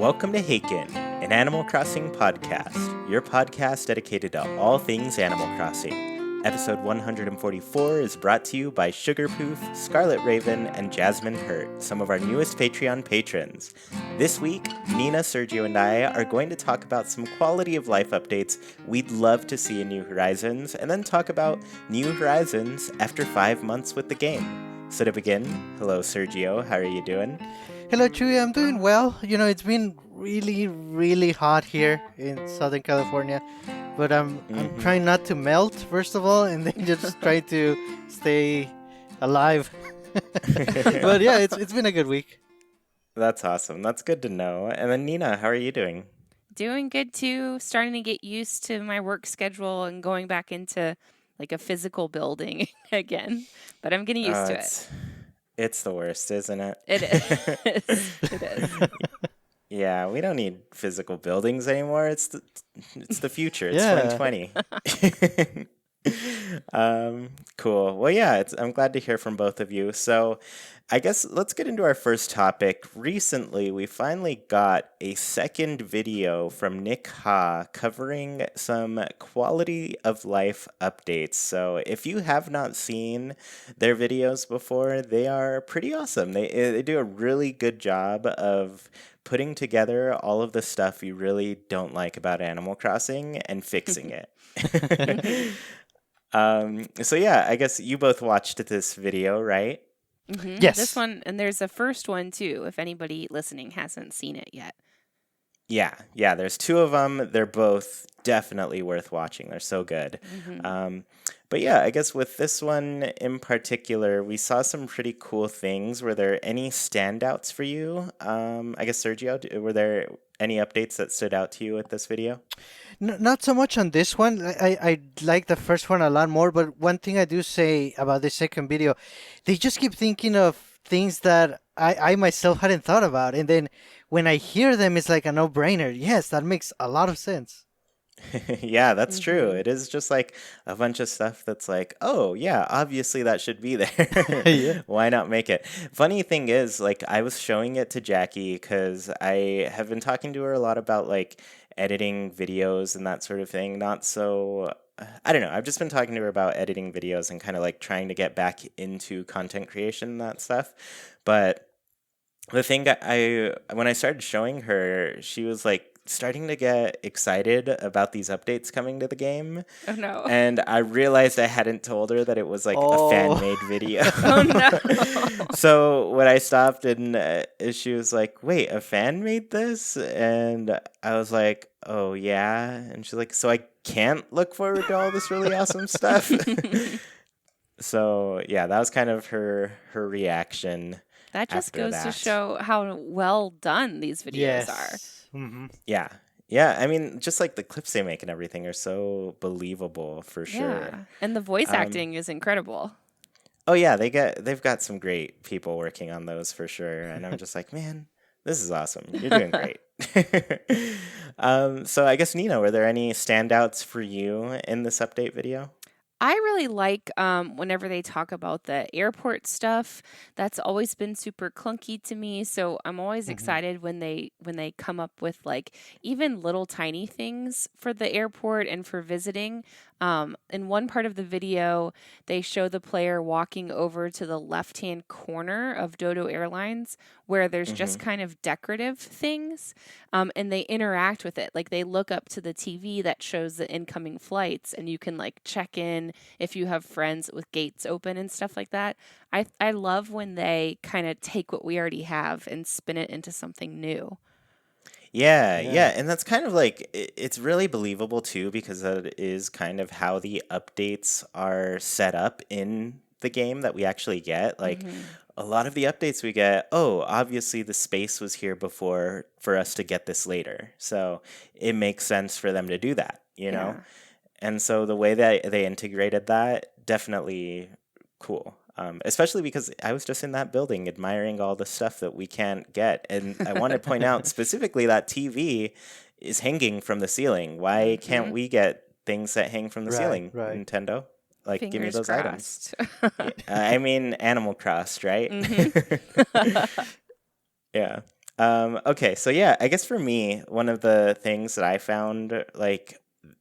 Welcome to Haken, an Animal Crossing podcast, your podcast dedicated to all things Animal Crossing. Episode 144 is brought to you by Sugarpoof, Scarlet Raven, and Jasmine Hurt, some of our newest Patreon patrons. This week, Nina, Sergio, and I are going to talk about some quality of life updates we'd love to see in New Horizons, and then talk about New Horizons after 5 months with the game. So to begin, hello Sergio, how are you doing? Hello, Chuy. I'm doing well. It's been really hot here in Southern California, but I'm trying not to melt first of all, and then just try to stay alive. But yeah, it's been a good week. That's awesome. That's good to know. And then Nina, how are you doing? Doing good too. Starting to get used to my work schedule and going back into like a physical building again. But I'm getting used to it. It's the worst, isn't it? It is. It is. Yeah, we don't need physical buildings anymore. It's the future. It's Yeah. 2020. Cool. Well, yeah, I'm glad to hear from both of you. So I guess let's get into our first topic. Recently, we finally got a second video from Nick Ha covering some quality of life updates. So if you have not seen their videos before, they are pretty awesome. They do a really good job of putting together all of the stuff you really don't like about Animal Crossing and fixing it. So yeah, I guess you both watched this video, right? Mm-hmm. Yes. This one, and there's a first one too, if anybody listening hasn't seen it yet. Yeah, there's two of them. They're both definitely worth watching. They're so good. But yeah, I guess with this one in particular, we saw some pretty cool things. Were there any standouts for you? I guess, Sergio, were there any updates that stood out to you with this video? Not so much on this one. I like the first one a lot more, but one thing I do say about the second video, they just keep thinking of things that I myself hadn't thought about. And then when I hear them, it's like a no-brainer. Yes, that makes a lot of sense. Yeah, that's true. It is just like a bunch of stuff that's like, oh, yeah, obviously that should be there. Yeah. Why not make it? Funny thing is, like, I was showing it to Jackie because I have been talking to her a lot about like editing videos and that sort of thing. Not so, I don't know. I've just been talking to her about editing videos and kind of like trying to get back into content creation and that stuff. But the thing when I started showing her, she was like starting to get excited about these updates coming to the game. Oh no. And I realized I hadn't told her that it was like a Oh. fan-made video. Oh no. So when I stopped and she was like, wait, a fan made this? And I was like, oh yeah. And she's like, so I can't look forward to all this really awesome stuff? So yeah, that was kind of her reaction. That just after goes to that. show how well done these videos are. Mm-hmm. Yeah. I mean, just like the clips they make and everything are so believable for sure. Yeah. And the voice acting is incredible. Oh yeah, they've got some great people working on those for sure. And I'm just like, man, this is awesome. You're doing great. So I guess Nina, were there any standouts for you in this update video? I really like whenever they talk about the airport stuff. That's always been super clunky to me. So I'm always excited when they come up with like even little tiny things for the airport and for visiting. In one part of the video, they show the player walking over to the left-hand corner of Dodo Airlines where there's just kind of decorative things, and they interact with it. Like they look up to the TV that shows the incoming flights, and you can like check in if you have friends with gates open and stuff like that. I love when they kind of take what we already have and spin it into something new. Yeah, and that's kind of like it's really believable too because that is kind of how the updates are set up in the game that we actually get. Like a lot of the updates we get, oh, obviously the space was here before for us to get this later. So it makes sense for them to do that, you know? And so the way that they integrated that, definitely cool. Especially because I was just in that building admiring all the stuff that we can't get. And I want to point out specifically that TV is hanging from the ceiling. Why can't we get things that hang from the ceiling, right. Nintendo? Like, give me Fingers those crossed. items. I mean, Animal Crossed, right? Yeah. Okay, so yeah, I guess for me, one of the things that I found, like,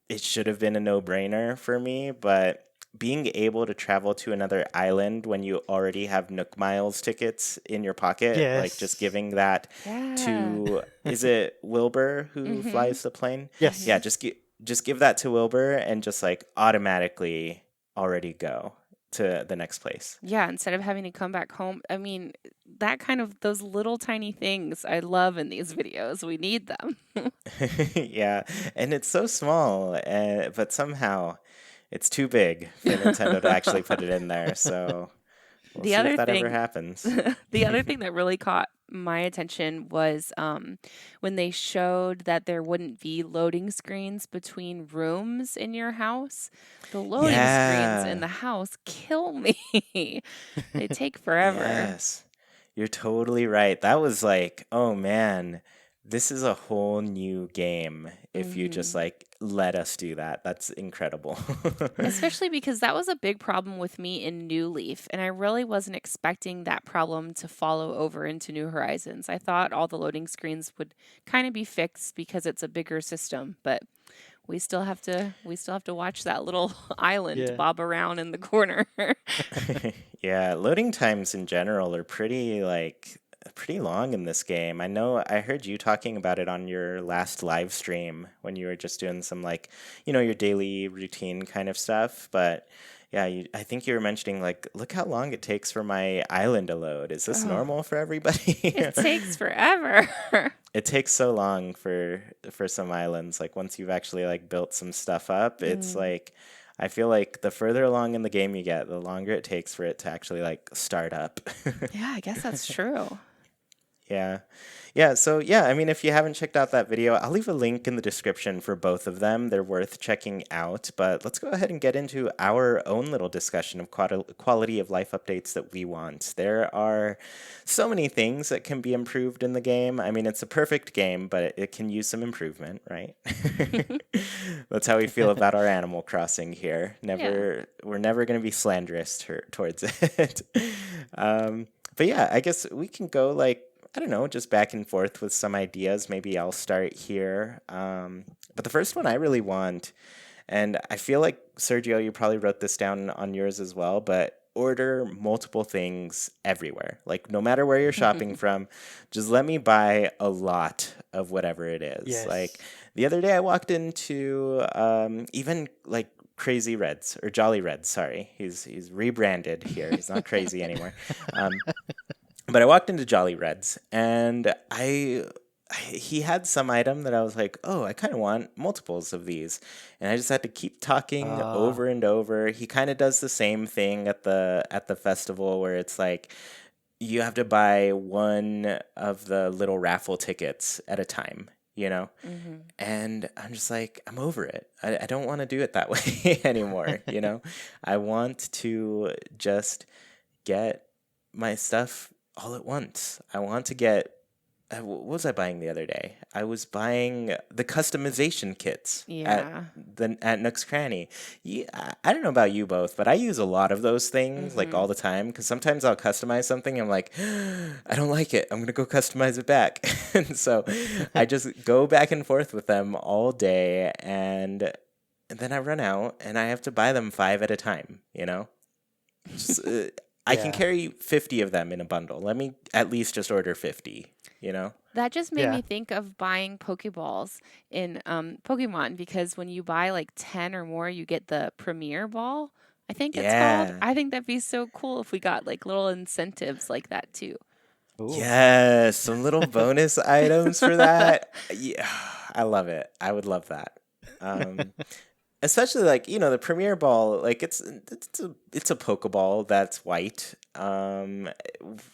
it should have been a no-brainer for me, but being able to travel to another island when you already have Nook Miles tickets in your pocket, like just Yes. giving that Yeah. to, is it Wilbur who Mhm. flies the plane? Yes. Yeah, Mhm. just give that to Wilbur and just like automatically already go to the next place. Yeah, instead of having to come back home. I mean, that kind of those little tiny things I love in these videos. We need them. Yeah, and it's so small, but somehow it's too big for Nintendo to actually put it in there. So we'll The see if other that ever thing happens. the other thing that really caught my attention was when they showed that there wouldn't be loading screens between rooms in your house. The loading screens in Yeah, the house kill me. They take forever. yes, you're totally right. That was like, oh man, this is a whole new game if you just Mhm. like let us do that. That's incredible. Especially because that was a big problem with me in New Leaf, and I really wasn't expecting that problem to follow over into New Horizons. I thought all the loading screens would kind of be fixed because it's a bigger system, but we still have to watch that little island Yeah. bob around in the corner. Yeah, loading times in general are pretty long in this game. I know I heard you talking about it on your last live stream when you were just doing some like, your daily routine kind of stuff, but yeah, I think you were mentioning like, look how long it takes for my island to load. Is this Oh, normal for everybody? it takes forever. It takes so long for some islands. Like once you've actually like built some stuff up, it's Mm, like I feel like the further along in the game you get, the longer it takes for it to actually like start up. yeah, I guess that's true. Yeah. Yeah. So, yeah, I mean, if you haven't checked out that video, I'll leave a link in the description for both of them. They're worth checking out. But let's go ahead and get into our own little discussion of quality of life updates that we want. There are so many things that can be improved in the game. I mean, it's a perfect game, but it can use some improvement, right? That's how we feel about our Animal Crossing here. Yeah. We're never going to be slanderous towards it. But yeah, I guess we can go like I don't know, just back and forth with some ideas. Maybe I'll start here. But the first one I really want, and I feel like, Sergio, you probably wrote this down on yours as well, but order multiple things everywhere. Like, no matter where you're shopping from, just let me buy a lot of whatever it is. Like, Yes. the other day I walked into even like Crazy Reds or Jolly Reds, sorry. He's rebranded here. He's not crazy anymore. Um, but I walked into Jolly Reds and he had some item that I was like, oh, I kind of want multiples of these. And I just had to keep talking Uh, over and over. He kind of does the same thing at the festival where it's like you have to buy one of the little raffle tickets at a time, you know? Hmm. And I'm just like, I'm over it. I don't want to do it that way anymore, you know? I want to just get my stuff all at once. I want to get. What was I buying the other day? I was buying the customization kits Yeah. at Nook's Cranny. Yeah, I don't know about you both, but I use a lot of those things like Hmm. all the time because sometimes I'll customize something. And I'm like, I don't like it. I'm gonna go customize it back, and so I just go back and forth with them all day, and then I run out and I have to buy them five at a time. Just, I can yeah. carry 50 of them in a bundle. Let me at least just order 50, you know? That just made Yeah. me think of buying Pokeballs in Pokemon because when you buy like 10 or more, you get the Premier Ball, I think it's called. Yeah. I think that'd be so cool if we got like little incentives like that too. Ooh. Yes, some little bonus items for that. Yeah, I love it. I would love that. Um, Especially like, the Premier Ball, like it's a Pokeball that's white.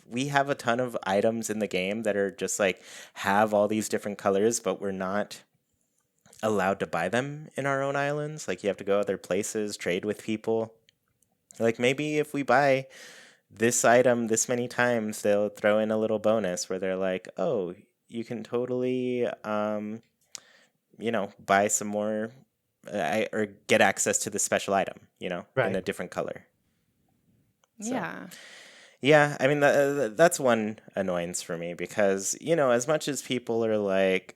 We have a ton of items in the game that are just like have all these different colors, but we're not allowed to buy them in our own islands. Like you have to go other places, trade with people. Like maybe if we buy this item this many times, they'll throw in a little bonus where they're like, "Oh, you can totally buy some more or get access to the special item, in Right. a different color." So, Yeah. Yeah, I mean that's one annoyance for me because, as much as people are like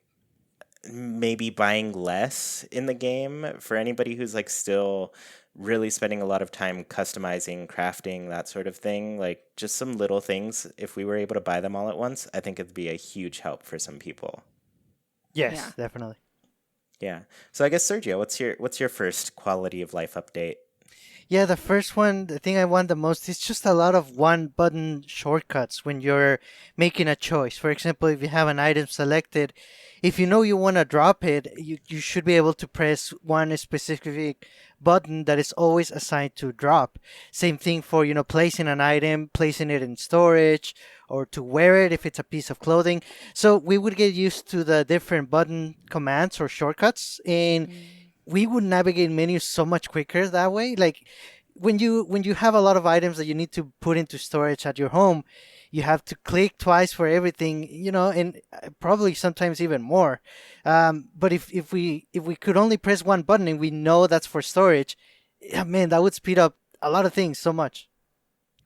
maybe buying less in the game, for anybody who's like still really spending a lot of time customizing, crafting, that sort of thing, like just some little things, if we were able to buy them all at once, I think it'd be a huge help for some people. Yeah. Yes, definitely. Yeah. So I guess Sergio, what's your first quality of life update? Yeah, the first one, the thing I want the most is just a lot of one button shortcuts when you're making a choice. For example, if you have an item selected, if you know you want to drop it, you should be able to press one specific button that is always assigned to drop. Same thing for, placing an item, placing it in storage, or to wear it if it's a piece of clothing. So we would get used to the different button commands or shortcuts, and Mm. we would navigate menus so much quicker that way. Like when you have a lot of items that you need to put into storage at your home, you have to click twice for everything, and probably sometimes even more. But if we could only press one button and we know that's for storage, yeah, man, that would speed up a lot of things so much.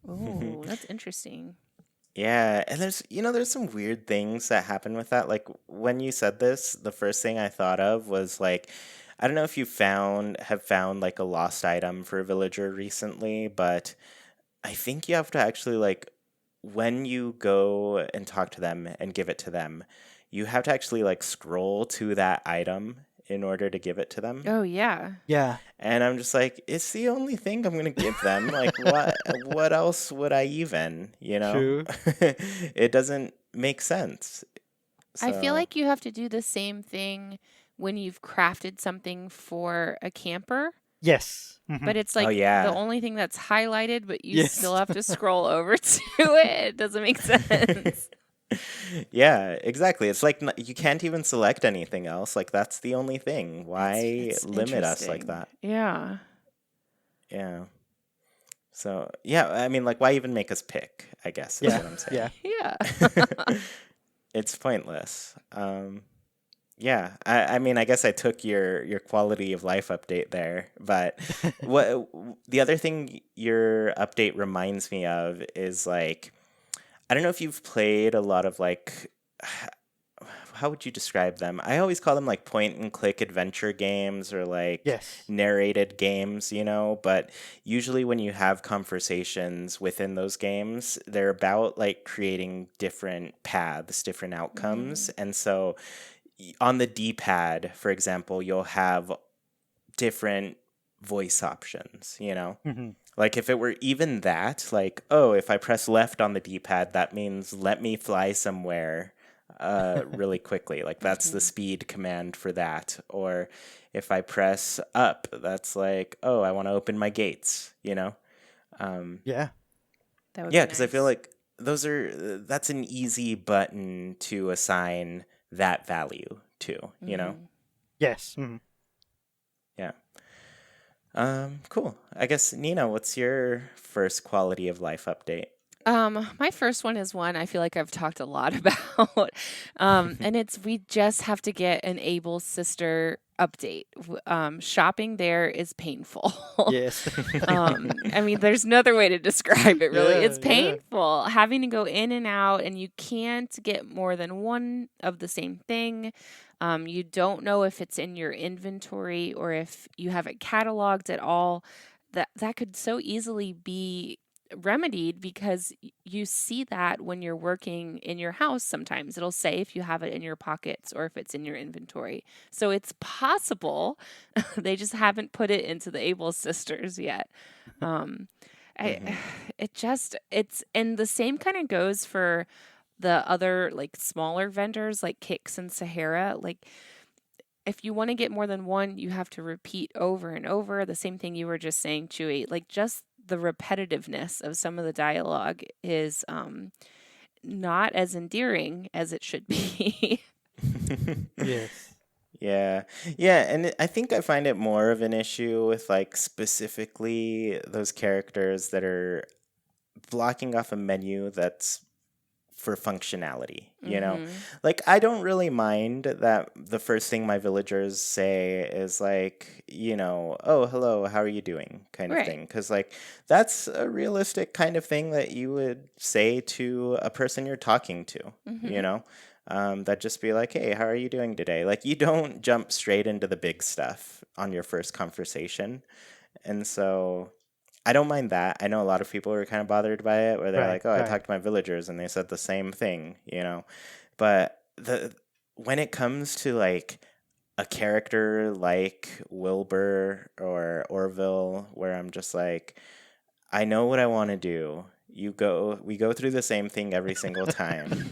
Oh, that's interesting. Yeah, and there's some weird things that happen with that. Like when you said this, the first thing I thought of was like, I don't know if you have found like a lost item for a villager recently, but I think you have to actually like when you go and talk to them and give it to them, you have to actually like scroll to that item in order to give it to them. Oh, yeah. Yeah. And I'm just like, it's the only thing I'm gonna give them. Like, what else would I even, True. It doesn't make sense. I feel So, like you have to do the same thing when you've crafted something for a camper, Yes. but it's oh like the yeah. only thing that's highlighted, but you Yes. still have to scroll over to it. It doesn't make sense. Yeah, exactly. It's like you can't even select anything else. Like that's the only thing. Why It's limit us like interesting. that? Yeah. Yeah. So, yeah, I mean, like, why even make us pick, I guess, is Yeah. what I'm Yeah. saying. Yeah. It's pointless. Yeah, I mean, I guess I took your quality of life update there, but the other thing your update reminds me of is like, I don't know if you've played a lot of like, how would you describe them? I always call them like point and click adventure games or like Yes. narrated games, but usually when you have conversations within those games, they're about like creating different paths, different outcomes. Mm. And so on the D-pad, for example, you'll have different voice options. Hmm. Like if it were even that, like, oh, if I press left on the D-pad, that means let me fly somewhere really quickly. Like that's the Mhm. speed command for that. Or if I press up, that's like, oh, I want to open my gates. Um, Yeah. That would yeah, be because I feel nice. like that's an easy button to assign that value to. Mhm. Yes. Hmm. Yeah. Cool. I guess Nina, what's your first quality of life update? My first one is one I feel like I've talked a lot about. And it's we just have to get an able sister update. Shopping there is painful. Yes. I mean, there's no other way to describe it really. Yeah. It's Yeah. painful having to go in and out, and you can't get more than one of the same thing. You don't know if it's in your inventory or if you have it cataloged at all. That could so easily be remedied because you see that when you're working in your house sometimes it'll say if you have it in your pockets or if it's in your inventory, so it's possible. They just haven't put it into the able sisters yet. um I Hmm. it's and the same kind of goes for the other like smaller vendors like Kicks and Sahara. Like if you want to get more than one, you have to repeat over and over the same thing you were just saying, Chewy. Like just the repetitiveness of some of the dialogue is not as endearing as it should be. Yes. Yeah. Yeah, and I think I find it more of an issue with like specifically those characters that are blocking off a menu that's for functionality, you know? Mm-hmm. Like, I don't really mind that the first thing my villagers say is like, you know, oh, hello, how are you doing? Kind of Right. thing. Because, like, that's a realistic kind of thing that you would say to a person you're talking to, Mm-hmm. you know? That just be like, hey, how are you doing today? Like, you don't jump straight into the big stuff on your first conversation. And so I don't mind that. I know a lot of people were kind of bothered by it, where they're Right, like, "Oh, I right. talked to my villagers and they said the same thing," you know. But when it comes to like a character like Wilbur or Orville, where I'm just like, I know what I want to do. We go through the same thing every single time.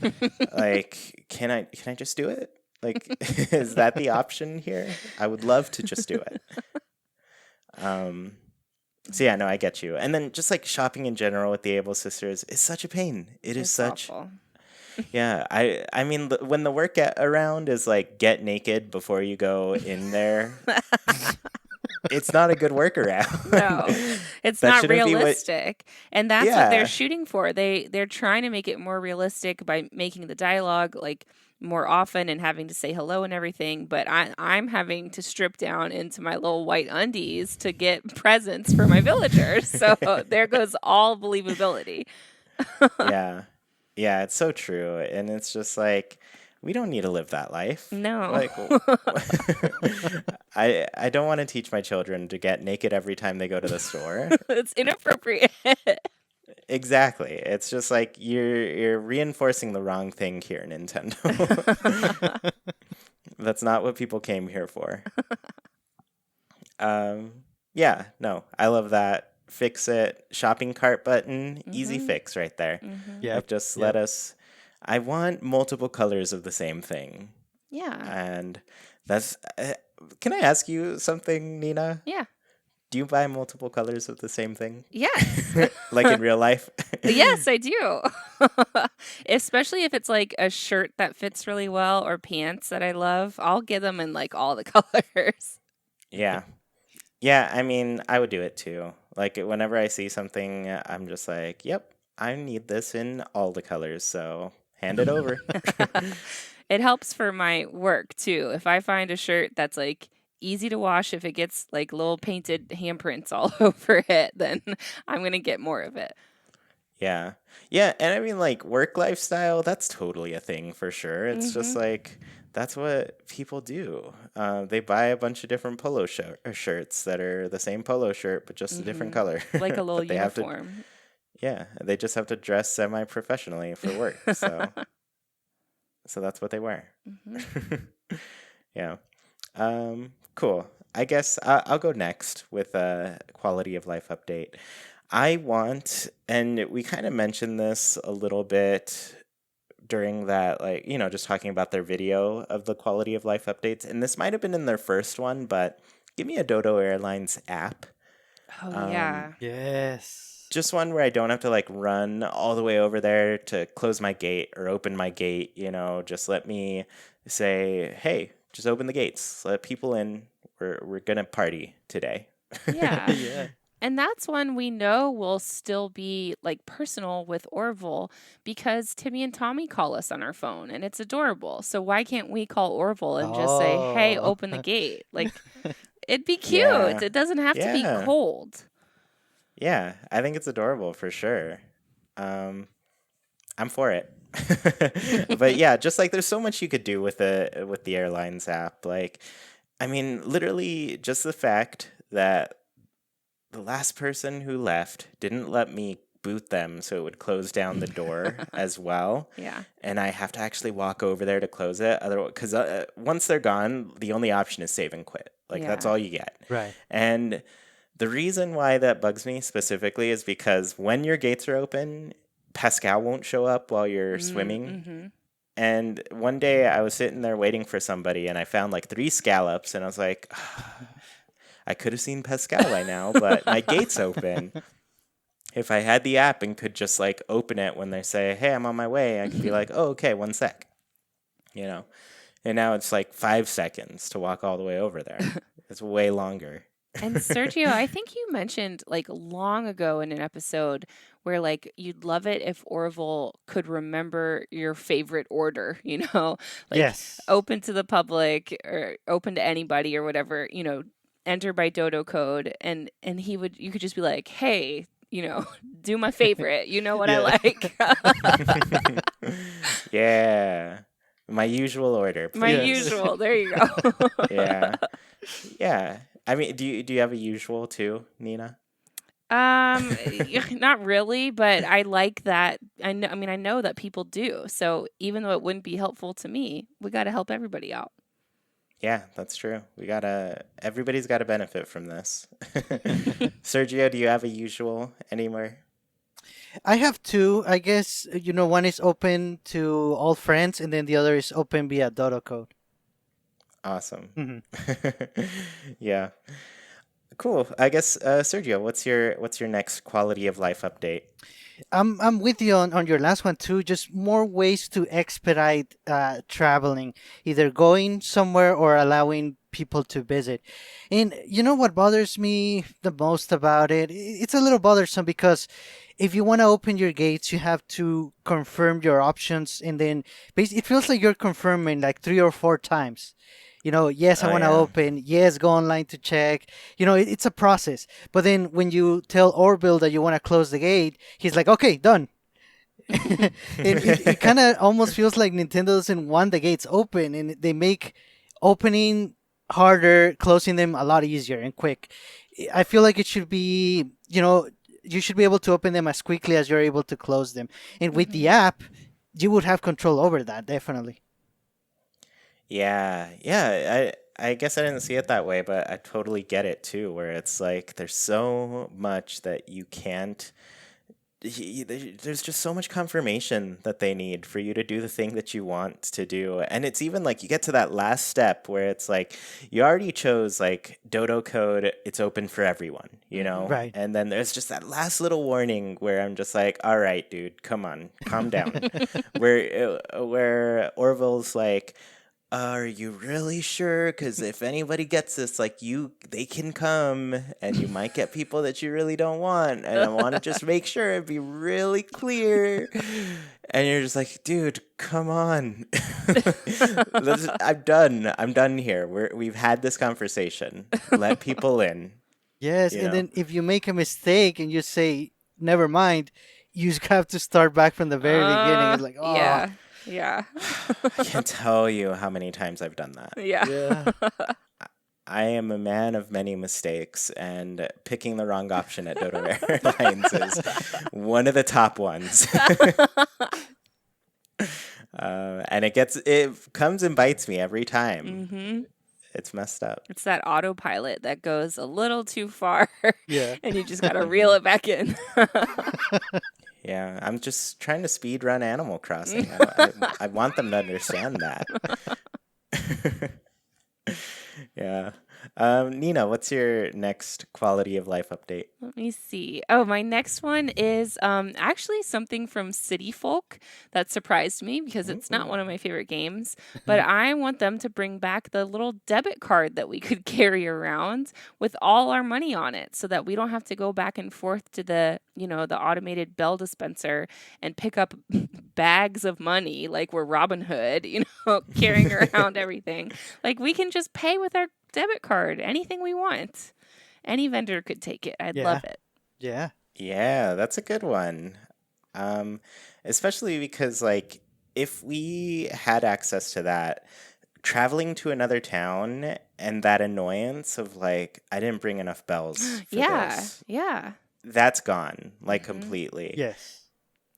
Like, can I just do it? Like, is that the option here? I would love to just do it. So yeah, no, I get you. And then just like shopping in general with the Able sisters is such a pain. It is It's such. awful. Yeah, I mean, when the work around is like get naked before you go in there, it's not a good workaround. No, it's That not shouldn't be what. realistic. And that's what they're Yeah, shooting for. They're trying to make it more realistic by making the dialogue like more often and having to say hello and everything. But I'm having to strip down into my little white undies to get presents for my villagers. So there goes all believability. yeah, yeah. It's so true, and it's just like we don't need to live that life. No. Like, I don't want to teach my children to get naked every time they go to the store. It's inappropriate. Exactly. It's just like you're reinforcing the wrong thing here, Nintendo. That's not what people came here for. Yeah, no, I love that. Fix it. Shopping cart button, easy Mhm. fix right there. Mhm. Like Yep. just let Yep. us. I want multiple colors of the same thing, Yeah. and that's. Can I ask you something, Nina? Yeah. Do you buy multiple colors of the same thing? Yes. Like in real life? Yes, I do. Especially if it's like a shirt that fits really well or pants that I love, I'll get them in like all the colors. Yeah. Yeah, I mean, I would do it too. Like whenever I see something, I'm just like, "Yep, I need this in all the colors." So, hand it over. It helps for my work too. If I find a shirt that's like easy to wash, if it gets like little painted handprints all over it, then I'm going to get more of it. Yeah. Yeah, and I mean like work lifestyle, that's totally a thing for sure. It's just Mhm. like that's what people do. They buy a bunch of different shirts that are the same polo shirt but just a different Mhm. color. Like a little But they have to, uniform. yeah, they just have to dress semi-professionally for work. So that's what they wear. Mhm. Yeah. Cool. I guess I'll go next with a quality of life update. I want, and we kind of mentioned this a little bit during that, like, you know, just talking about their video of the quality of life updates. And this might have been in their first one, but give me a Dodo Airlines app. Oh Um, yeah. Yes. just one where I don't have to like run all the way over there to close my gate or open my gate, you know, just let me say, hey, just open the gates, let people in. We're gonna party today. Yeah. Yeah. And that's one we know will still be like personal with Orville because Timmy and Tommy call us on our phone and it's adorable. So why can't we call Orville and just say, "Hey, Oh. open the gate"? Like it'd be cute. Yeah. It doesn't have to be Yeah. cold. Yeah. I think it's adorable for sure. Um, I'm for it. But yeah, just like there's so much you could do with the airlines app. Like, I mean, literally just the fact that the last person who left didn't let me boot them so it would close down the door as well. Yeah. And I have to actually walk over there to close it. Otherwise, because once they're gone, the only option is save and quit. Like, that's Yeah. all you get. Right. And the reason why that bugs me specifically is because when your gates are open, Pascal won't show up while you're swimming. Mhm. And one day I was sitting there waiting for somebody and I found like 3 scallops and I was like, I could have seen Pascal by now, but my gate's open. If I had the app and could just like open it when they say, hey, I'm on my way, I could be like, oh, okay, 1 sec. You know? And now it's like 5 seconds to walk all the way over there. It's way longer. And Sergio, I think you mentioned like long ago in an episode where like you'd love it if Orville could remember your favorite order, like Yes. open to the public or open to anybody or whatever, enter by dodo code and you could just be like, "Hey, do my favorite. You know what I Yeah. like." Yeah. My usual order, My please. usual. There you go. Yeah. Yeah. I mean, do you have a usual too, Nina? Not really, but I like that. I know that people do. So even though it wouldn't be helpful to me, we got to help everybody out. Yeah, that's true. Everybody's got to benefit from this. Sergio, do you have a usual anywhere? I have two. I guess, one is open to all friends, and then the other is open via Dodo code. Awesome. Hmm. Yeah. Cool. I guess Sergio, what's your next quality of life update? I'm with you on your last one too. Just more ways to expedite traveling, either going somewhere or allowing people to visit. And you know what bothers me the most about it? It's a little bothersome because if you want to open your gates, you have to confirm your options, and then it feels like you're confirming like 3 or 4 times. Yes, I Oh want to yeah. open. Yes, go online to check. It's a process. But then when you tell Orville that you want to close the gate, he's like, okay, done. It kind of almost feels like Nintendo doesn't want the gates open, and they make opening harder, closing them a lot easier and quick. I feel like it should be, you should be able to open them as quickly as you're able to close them. And with the app, you would have control over that, definitely. Yeah, yeah. I guess I didn't see it that way, but I totally get it too, where it's like there's so much that you can't. There's just so much confirmation that they need for you to do the thing that you want to do. And it's even like you get to that last step where it's like you already chose like Dodo code, it's open for everyone, Right. And then there's just that last little warning where I'm just like, all right, dude, come on, calm down. Where Orville's like, are you really sure? Because if anybody gets this, like they can come, and you might get people that you really don't want. And I want to just make sure it be really clear. And you're just like, dude, come on. I'm done. I'm done here. We've had this conversation. Let people in. Yes, You and know. then if you make a mistake and you say, never mind, you just have to start back from the very beginning. It's like, oh, Yeah. Yeah. I can't tell you how many times I've done that. Yeah. yeah. I am a man of many mistakes, and picking the wrong option at Dodo Airlines is one of the top ones. And it comes and bites me every time. Hmm. It's messed up. It's that autopilot that goes a little too far Yeah. and you just got to reel it back in. Yeah, I'm just trying to speed run Animal Crossing. I want them to understand that. Yeah. Nina, what's your next quality of life update? Let me see. Oh, my next one is actually something from City Folk that surprised me because it's not one of my favorite games. But I want them to bring back the little debit card that we could carry around with all our money on it, so that we don't have to go back and forth to the automated bell dispenser and pick up bags of money like we're Robin Hood, carrying around everything. Like we can just pay with our debit card, anything we want. Any vendor could take it. I'd Yeah. love it. Yeah. Yeah, that's a good one. Especially because like if we had access to that, traveling to another town and that annoyance of like I didn't bring enough bells for Yeah. this, Yeah. that's gone like completely. Yes.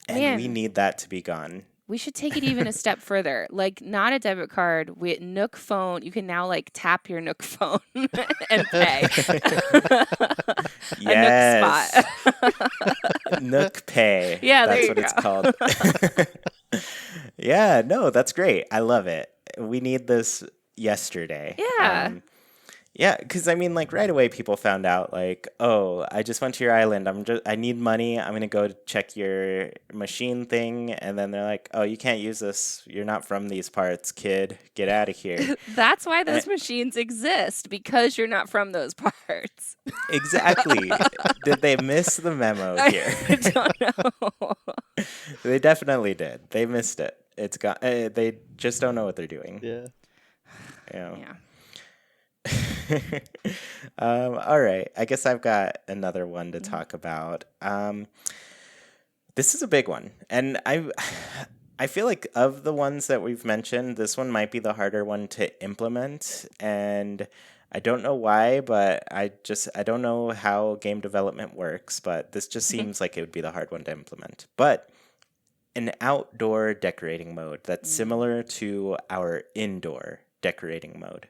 And we Man. need that to be gone. We should take it even a step further. Like not a debit card with Nook phone. You can now like tap your Nook phone and pay. Yes. A Nook spot. Nook Pay. Yeah, there That's you what it's called. Yeah, no, that's great. I love it. We need this yesterday. Yeah. Yeah, because I mean, like right away, people found out, like, oh, I just went to your island. I need money. I'm gonna go check your machine thing, and then they're like, oh, you can't use this. You're not from these parts, kid. Get out of here. That's why And those machines exist, because you're not from those parts. exactly. Did they miss the memo I here? don't know. They definitely did. They missed it. It's got. They just don't know what they're doing. Yeah. Yeah. Yeah. All right. I guess I've got another one to talk about. This is a big one, and I feel like of the ones that we've mentioned, this one might be the harder one to implement, and I don't know why, but I don't know how game development works, but this just seems like it would be the hard one to implement. But an outdoor decorating mode that's similar to our indoor decorating mode.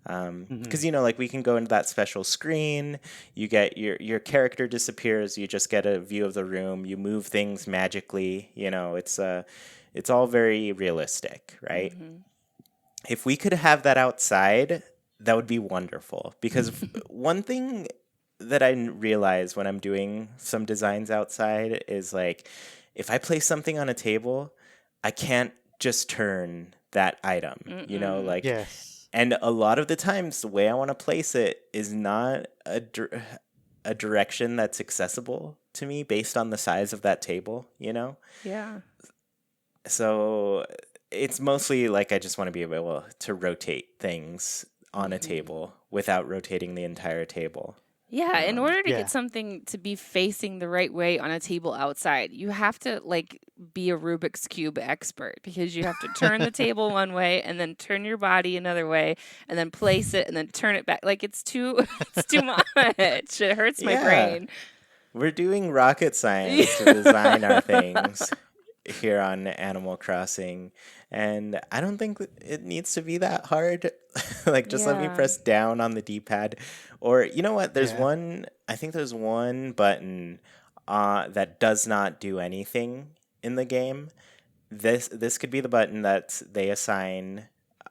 Because like we can go into that special screen, you get your character disappears, you just get a view of the room, you move things magically, it's all very realistic, right? If we could have that outside, that would be wonderful. Because one thing that I realize when I'm doing some designs outside is like, if I place something on a table, I can't just turn that item, like. Yes. And a lot of the times, the way I want to place it is not a direction that's accessible to me based on the size of that table, Yeah. So it's mostly like I just want to be able to rotate things on a table without rotating the entire table. Yeah, in order to Yeah. get something to be facing the right way on a table outside, you have to be a Rubik's Cube expert, because you have to turn the table one way and then turn your body another way and then place it and then turn it back. Like it's too it's too much. It hurts my Yeah. brain. We're doing rocket science to design our things here on Animal Crossing, and I don't think it needs to be that hard. Like, just let me Yeah. press down on the D-pad. Or, you know what? There's Yeah. I think there's one button that does not do anything in the game. This could be the button that they assign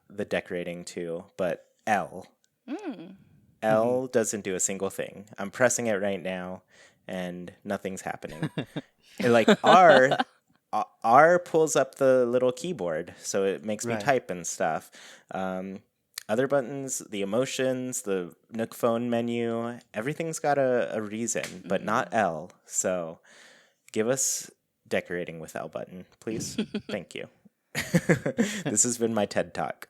the decorating to, but L. Mm. L doesn't do a single thing. I'm pressing it right now, and nothing's happening. And like R pulls up the little keyboard, so it makes me Right. type and stuff. Other buttons, the emotions, the Nook phone menu, everything's got a reason, but not L. So give us decorating with L button, please. Thank you. This has been my TED Talk.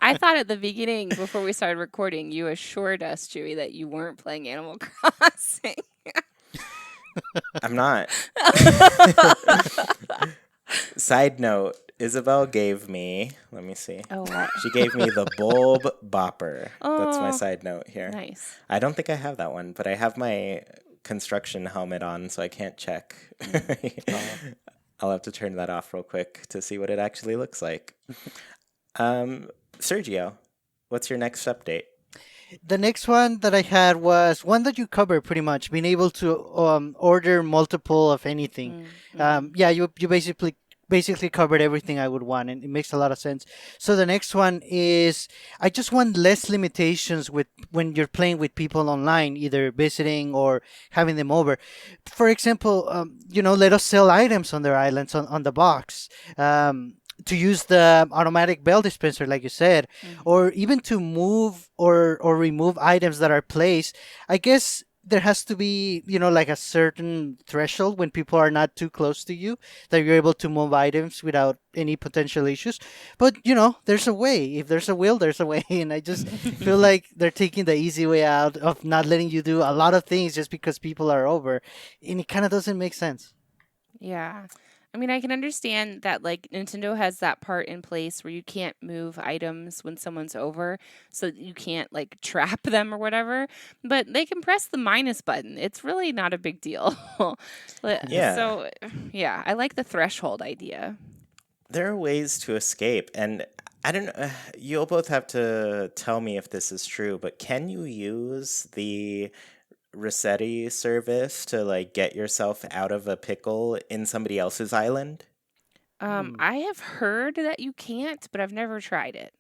I thought at the beginning, before we started recording, you assured us, Chuy, that you weren't playing Animal Crossing. I'm not. Side note, Isabel gave me, let me see. Oh, what? She gave me the bulb bopper. That's my Oh, side note here. nice. I don't think I have that one, but I have my construction helmet on, so I can't check. I'll have to turn that off real quick to see what it actually looks like. Sergio, what's your next update? The next one that I had was one that you covered pretty much, being able to order multiple of anything. Yeah, you basically covered everything I would want, and it makes a lot of sense. So the next one is I just want less limitations with when you're playing with people online, either visiting or having them over. For example, let us sell items on their islands on the box. To use the automatic bell dispenser, like you said, or even to move or remove items that are placed. I guess there has to be, like a certain threshold when people are not too close to you that you're able to move items without any potential issues. But, there's a way. If there's a will, there's a way. And I just feel like they're taking the easy way out of not letting you do a lot of things just because people are over. And it kind of doesn't make sense. Yeah. I mean, I can understand that Nintendo has that part in place where you can't move items when someone's over, so you can't trap them or whatever, but they can press the minus button. It's really not a big deal. Yeah. So, yeah, I like the threshold idea. There are ways to escape, and I don't know. You'll both have to tell me if this is true, but can you use the Resetti service to get yourself out of a pickle in somebody else's island? I have heard that you can't, but I've never tried it.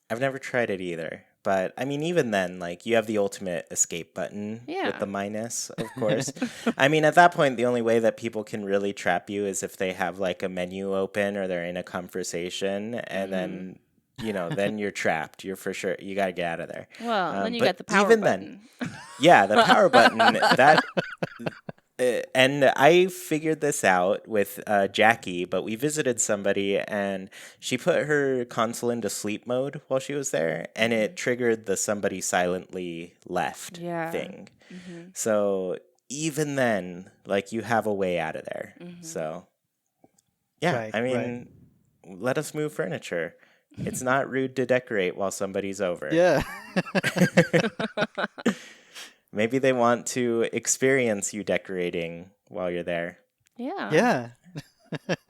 I've never tried it either, But I mean, even then, like you have the ultimate escape button with the Yeah. minus, of course. I mean, at that point, the only way that people can really trap you is if they have like a menu open or they're in a conversation, and Mm-hmm. then then you're trapped. You're for sure. You got to get out of there. Well, and then you got But the power even then, button. yeah, the power button that and I figured this out with Jackie, but we visited somebody and she put her console into sleep mode while she was there, and it triggered the somebody silently left Yeah. thing. Mm-hmm. So even then, like you have a way out of there. Mm-hmm. So yeah, Right, I right. mean, let us move furniture. It's not rude to decorate while somebody's over. Yeah. Maybe they want to experience you decorating while you're there. Yeah. Yeah.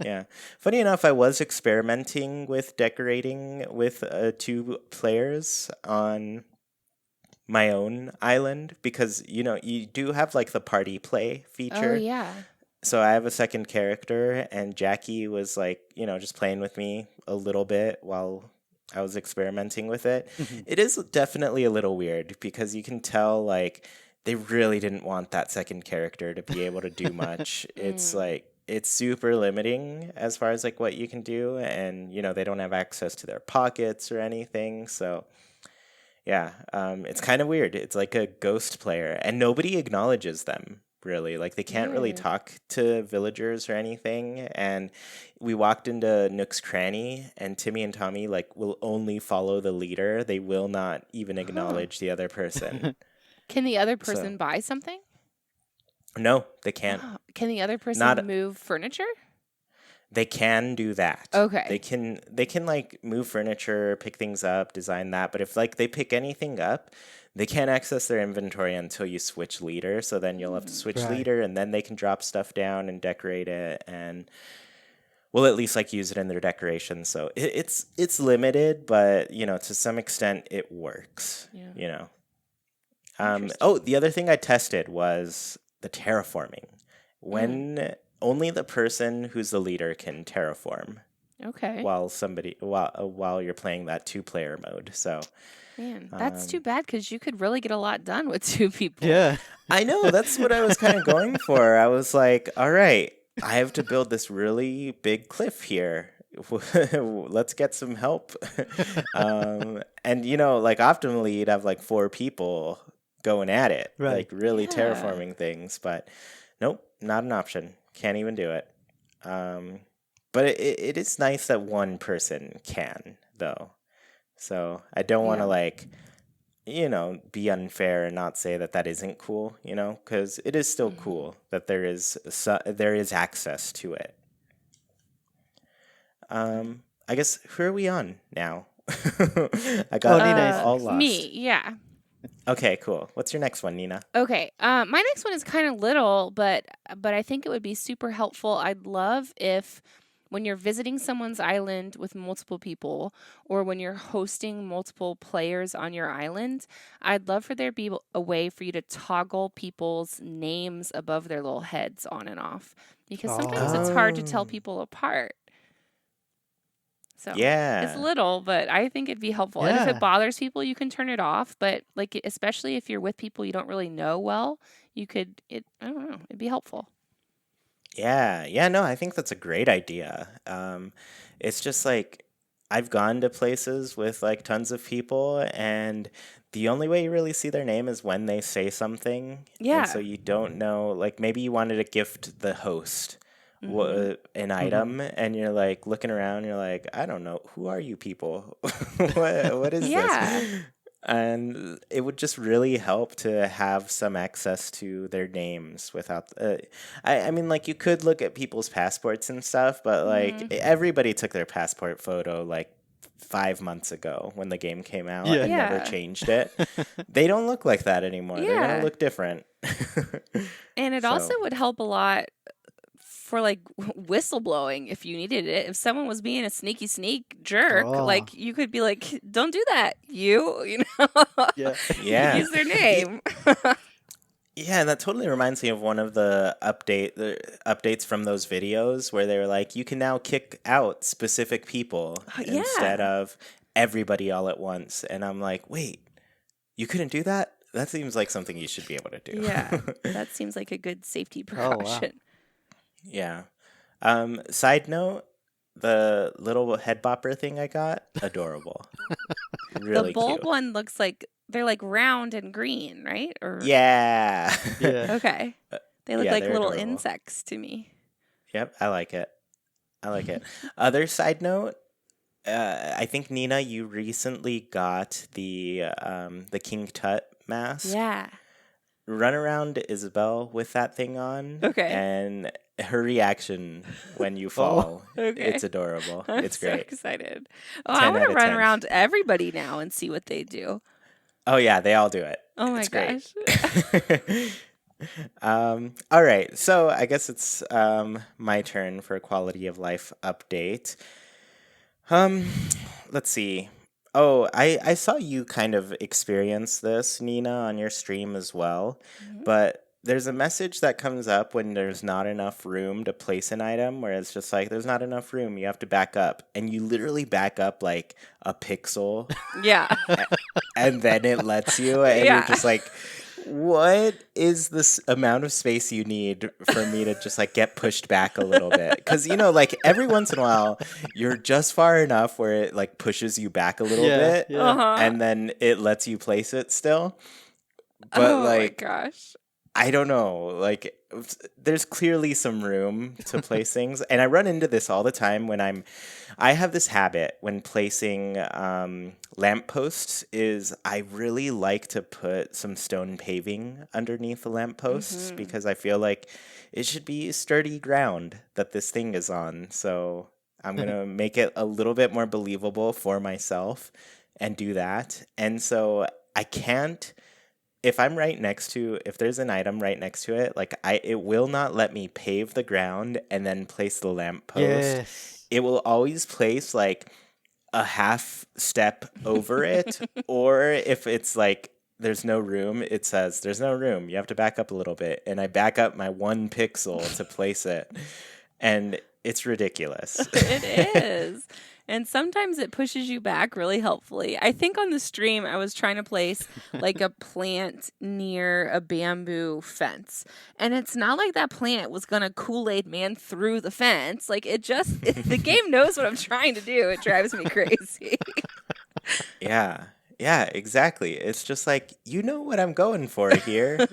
Yeah. Funny enough, I was experimenting with decorating with two players on my own island because, you do have like the party play Oh feature. yeah. So I have a second character, and Jackie was like, just playing with me a little bit while I was experimenting with it. It is definitely a little weird because you can tell like they really didn't want that second character to be able to do much. It's Mm. like it's super limiting as far as like what you can do, and they don't have access to their pockets or anything. So yeah, it's kind of weird. It's like a ghost player, and nobody acknowledges them really. Like they can't really Weird. talk to villagers or anything. And we walked into Nook's Cranny, and Timmy and Tommy like will only follow the leader. They will not even Huh. acknowledge the other person. Can the other So person buy something? no, they can't. Oh, can the other person Not move furniture? They can do that. They Okay. can they can like move furniture, pick things up, design that, but if like they pick anything up, they can't access their inventory until you switch leader. So then you'll have to Hmm. switch Right. leader, and then they can drop stuff down and decorate it, and we'll at least like use it in their decorations. So it's limited, but to some extent it works, Yeah. Oh, Interesting. the other thing I tested was the terraforming. Mm. When only the person who's the leader can terraform Okay. while you're playing that two-player mode. So Man, that's too um, bad because you could really get a lot done with two people. Yeah. I know that's what I was kind of going for. I was like, all right, I have to build this really big cliff here. Let's get some help. And like optimally you'd have like four people going at it, Right. like really Yeah. terraforming things, but nope, not an option. Can't even do it. Um, but it is nice that one person can, though. So I don't want to Yeah. like, be unfair and not say that that isn't cool, because it is still Hmm. cool that there is access to it. I guess who are we on now? I Oh, got Nina is all next. lost. Me, yeah. Okay, cool. What's your next one, Nina? Okay. My next one is kind of little, but I think it would be super helpful. I'd love if when you're visiting someone's island with multiple people, or when you're hosting multiple players on your island, I'd love for there be a way for you to toggle people's names above their little heads on and off, because sometimes it's Oh. hard to tell Oh, people apart. So it's yeah. little, but I think it'd be helpful. And if it Yeah. bothers people, you can turn it off. But like, especially if you're with people you don't really know well, you could. I don't know. It'd be helpful. Yeah, yeah, no, I think that's a great idea. It's just like I've gone to places with like tons of people, and the only way you really see their name is when they say something, and so Yeah. you don't know. Like maybe you wanted to gift the host Mm-hmm. an Hmm. item, and you're like looking around, you're like, I don't know, who are you people? What is this? Yeah. And it would just really help to have some access to their names without I mean like you could look at people's passports and stuff, but like Mm, everybody took their passport photo like 5 months ago when the game came out Yeah. and never yeah. changed it. They don't look like that anymore. They're gonna Yeah. look different. And it also So would help a lot for like whistleblowing if you needed it. If someone was being a sneak jerk, Oh. like you could be like, "Don't do that, you know." Yeah. yeah. Use their Y- name. Yeah, and that totally reminds me of one of the updates from those videos where they were like, you can now kick out specific people instead Yeah. of everybody all at once. And I'm like, wait, you couldn't do that? That seems like something you should be able to do. Yeah, that seems like a good safety Oh, wow. precaution. Yeah. Side note, the little head bopper thing I got, adorable. Really The bulb cute. one looks like they're like round and green, right? Or Yeah. Yeah. okay, they look Yeah, like they're little adorable. insects to me. Yep, I like it. I like it. Other side note, I think Nina, you recently got the King Tut mask. Yeah. Run around Isabel with that thing on, Okay. and her reaction when you fall, Okay. it's adorable. I'm It's so great. excited. Oh, I 10 want out to of run 10. around everybody now and see what they do. Oh yeah, they all do it. Oh my It's great. gosh. All right, so I guess it's my turn for a quality of life update. Um, let's see. Oh, I saw you kind of experience this, Nina, on your stream as well. Mhm. But there's a message that comes up when there's not enough room to place an item, where it's just like, there's not enough room, you have to back up. And you literally back up like a pixel, Yeah. and then it lets you, and you're Yeah. just like, what is this amount of space you need for me to just like get pushed back a little bit? Because like every once in a while you're just far enough where it like pushes you back a little bit, Yeah. Uh-huh. and then it lets you place it still. But Oh my like, gosh. I don't know, like there's clearly some room to place things, and I run into this all the time when I have this habit when placing lampposts is I really like to put some stone paving underneath the lampposts, Mhm. because I feel like it should be sturdy ground that this thing is on. So I'm gonna make it a little bit more believable for myself and do that. And so I can't, if there's an item right next to it, like it will not let me pave the ground and then place the lamppost. Yes. It will always place like a half step over it, or if it's like there's no room, it says there's no room, you have to back up a little bit, and I back up my 1 pixel to place it, and it's ridiculous. It is. And sometimes it pushes you back really helpfully. I think on the stream, I was trying to place like a plant near a bamboo fence. And it's not like that plant was going to Kool-Aid man through the fence. Like the game knows what I'm trying to do. It drives me crazy. Yeah, exactly. It's just like, you know what I'm going for here.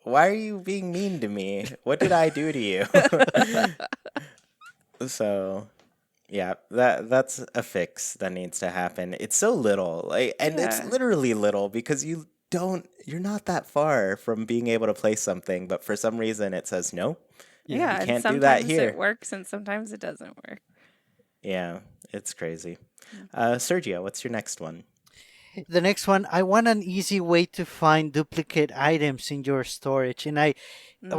Why are you being mean to me? What did I do to you? So, yeah, that's a fix that needs to happen. It's so little, like, and it's Yeah. literally little because you're not that far from being able to place something, but for some reason it says no. Yeah, You and can't do that sometimes here. it works and sometimes it doesn't work. Yeah, it's crazy. Sergio, what's your next one? The next one, I want an easy way to find duplicate items in your storage. And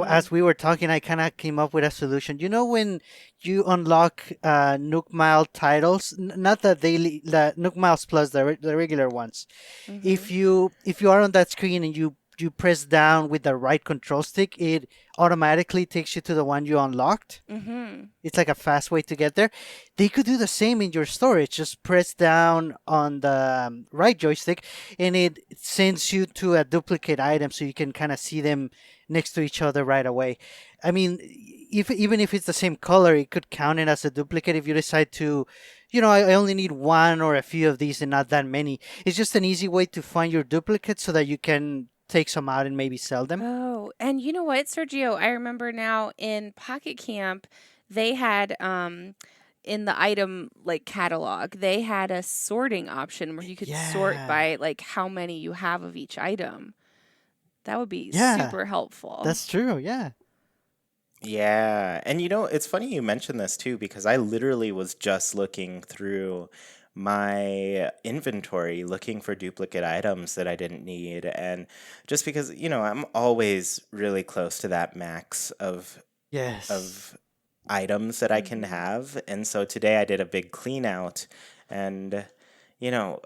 as we were talking, I kind of came up with a solution. You know, when you unlock Nook Mile titles, not the Nook Miles Plus, the regular ones. Mm-hmm. If you are on that screen and you press down with the right control stick, it automatically takes you to the one you unlocked. Mm-hmm. It's like a fast way to get there. They could do the same in your storage. Just press down on the right joystick and it sends you to a duplicate item so you can kind of see them next to each other right away. I mean, even if it's the same color, it could count it as a duplicate if you decide to, I only need one or a few of these and not that many. It's just an easy way to find your duplicates so that you can take some out and maybe sell them. Oh, and you know what, Sergio? I remember now in Pocket Camp, they had in the item like catalog, they had a sorting option where you could sort Yeah. by like how many you have of each item. That would be Yeah, super helpful. That's true. Yeah. Yeah. And it's funny you mentioned this too, because I literally was just looking through my inventory looking for duplicate items that I didn't need. And just because, I'm always really close to that max of Yes. items that I can Mhm. have. And so today I did a big clean out, and you know,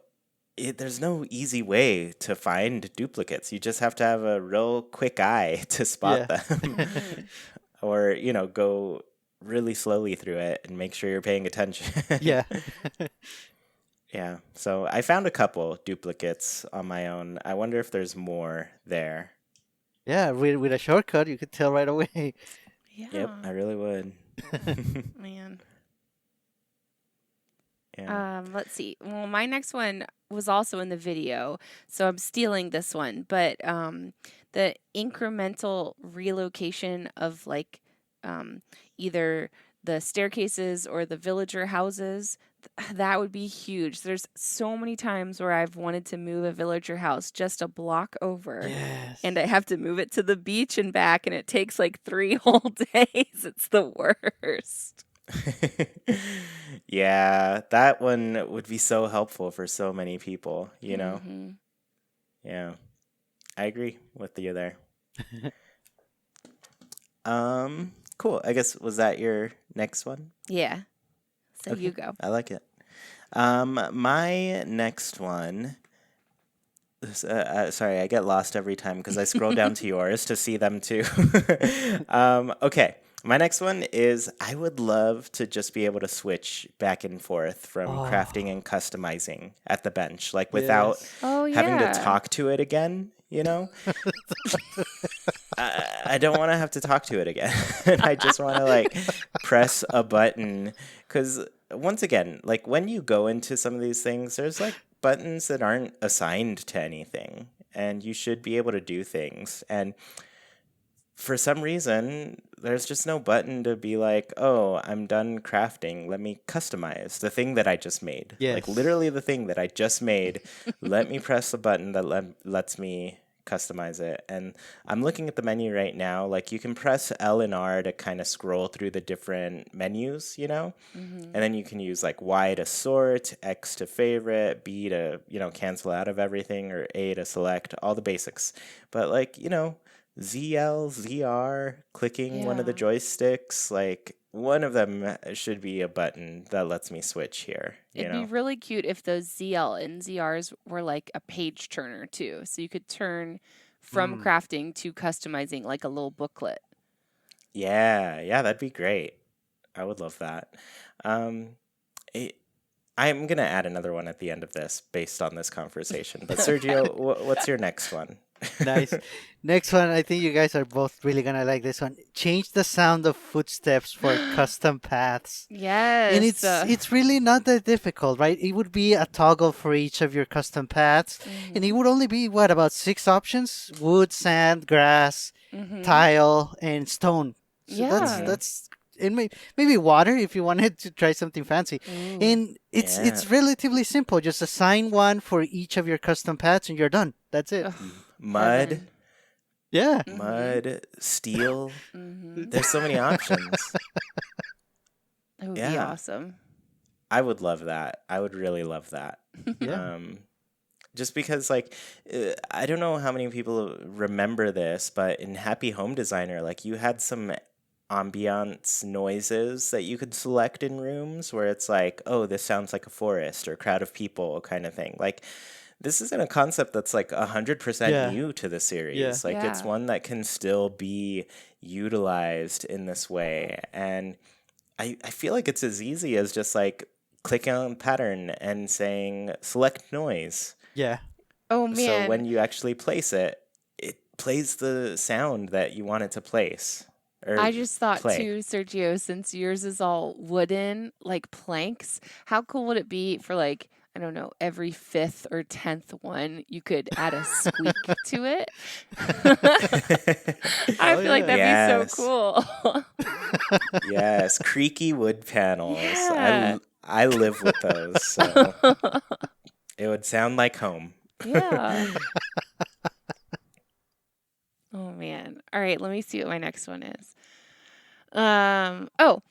there's no easy way to find duplicates. You just have to have a real quick eye to spot Yeah. them. Mhm. Or, go really slowly through it and make sure you're paying attention. Yeah. Yeah. So I found a couple duplicates on my own. I wonder if there's more there. Yeah, with a shortcut, you could tell right away. Yep, Yeah, I really would. man. Yeah. Let's see. Well, my next one was also in the video, so I'm stealing this one. But the incremental relocation of like either the staircases or the villager houses, that would be huge. There's so many times where I've wanted to move a villager house just a block over, and I Yes. have to move it to the beach and back, and it takes like 3 whole days. It's the worst. Yeah, that one would be so helpful for so many people, you know? Hmm. Yeah, I agree with you there. Cool. I guess was that your next one? Yeah. So you Okay, go. I like it. My next one. Sorry, I get lost every time because I scroll down to yours to see them too. Okay, my next one is I would love to just be able to switch back and forth from crafting Oh, and customizing at the bench, like without yes. Oh having to yeah. talk to it again, you know? I don't want to have to talk to it again. I just want to like press a button because once again, like when you go into some of these things, there's like buttons that aren't assigned to anything, and you should be able to do things. And for some reason, there's just no button to be like, oh, I'm done crafting. Let me customize the thing that I just made. Like Yes. literally the thing that I just made. Let me press the button that lets me customize it. And I'm looking at the menu right now. Like you can press L and R to kind of scroll through the different menus, you know? Hmm. And then you can use like Y to sort, X to favorite, B to, cancel out of everything, or A to select, all the basics. But like, ZL, ZR, clicking one of the Yeah. joysticks, like one of them should be a button that lets me switch here, you It'd be know? really cute if those ZL and ZRs were like a page turner too. So you could turn from Mm. crafting to customizing like a little booklet. Yeah, yeah, that'd be great. I would love that. Um, it, I'm gonna add another one at the end of this based on this conversation. But Okay. Sergio, what's your next one? Nice. Next one, I think you guys are both really gonna like this one. Change the sound of footsteps for custom paths. And Yes. it's really not that difficult, right? It would be a toggle for each of your custom paths, and it Mhm. would only be what, about 6 options: wood, sand, grass, Mhm. tile, and stone. So that's Yeah. Mm-hmm. that's and maybe water if you wanted to try something fancy. Ooh. And Yeah. it's relatively simple. Just assign one for each of your custom paths, and you're done. That's it. Ugh, Mud, heaven. Yeah. Mhm. steel. Mhm. There's so many options. That would be Yeah. awesome. I would love that. I would really love that. Yeah. Um, just because, like, I don't know how many people remember this, but in Happy Home Designer, like, you had some ambiance noises that you could select in rooms where it's like, oh, this sounds like a forest or crowd of people kind of thing. Like, this isn't a concept that's like 100% Yeah. new to the Yeah. series. Like, it's Yeah. one that can still be utilized in this way. And I feel like it's as easy as just like clicking on pattern and saying select noise. Yeah. Oh So man. when you actually place it, it plays the sound that you want it to place or I just thought play. too, Sergio, since yours is all wooden, like planks, how cool would it be for like, I don't know, every fifth or 10th one, you could add a squeak to it? I Oh feel like yeah. that'd be so Yes. cool. Yes, creaky wood panels. Yeah. I live with those, so it would sound like home. Yeah. Oh man. All right, let me see what my next one is. Oh,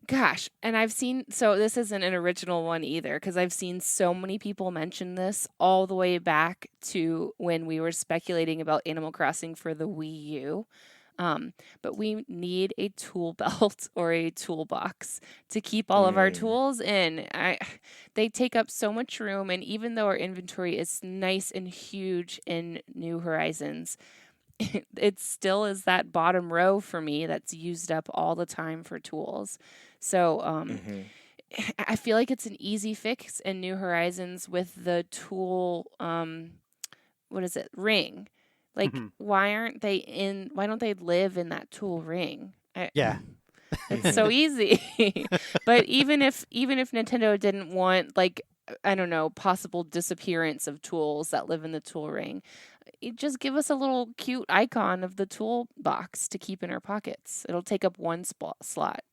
gosh, and I've seen, so this isn't an original one either, because I've seen so many people mention this all the way back to when we were speculating about Animal Crossing for the Wii U. But we need a tool belt or a toolbox to keep all of our Mm, tools in. They take up so much room, and even though our inventory is nice and huge in New Horizons, it still is that bottom row for me that's used up all the time for tools. So hmm I feel like it's an easy fix in New Horizons with the tool, what is it? Ring. Like, Mhm. why don't they live in that tool ring? Yeah. It's Mhm. so easy. But even if Nintendo didn't want, like, I don't know, possible disappearance of tools that live in the tool ring, just give us a little cute icon of the tool box to keep in our pockets. It'll take up one slot.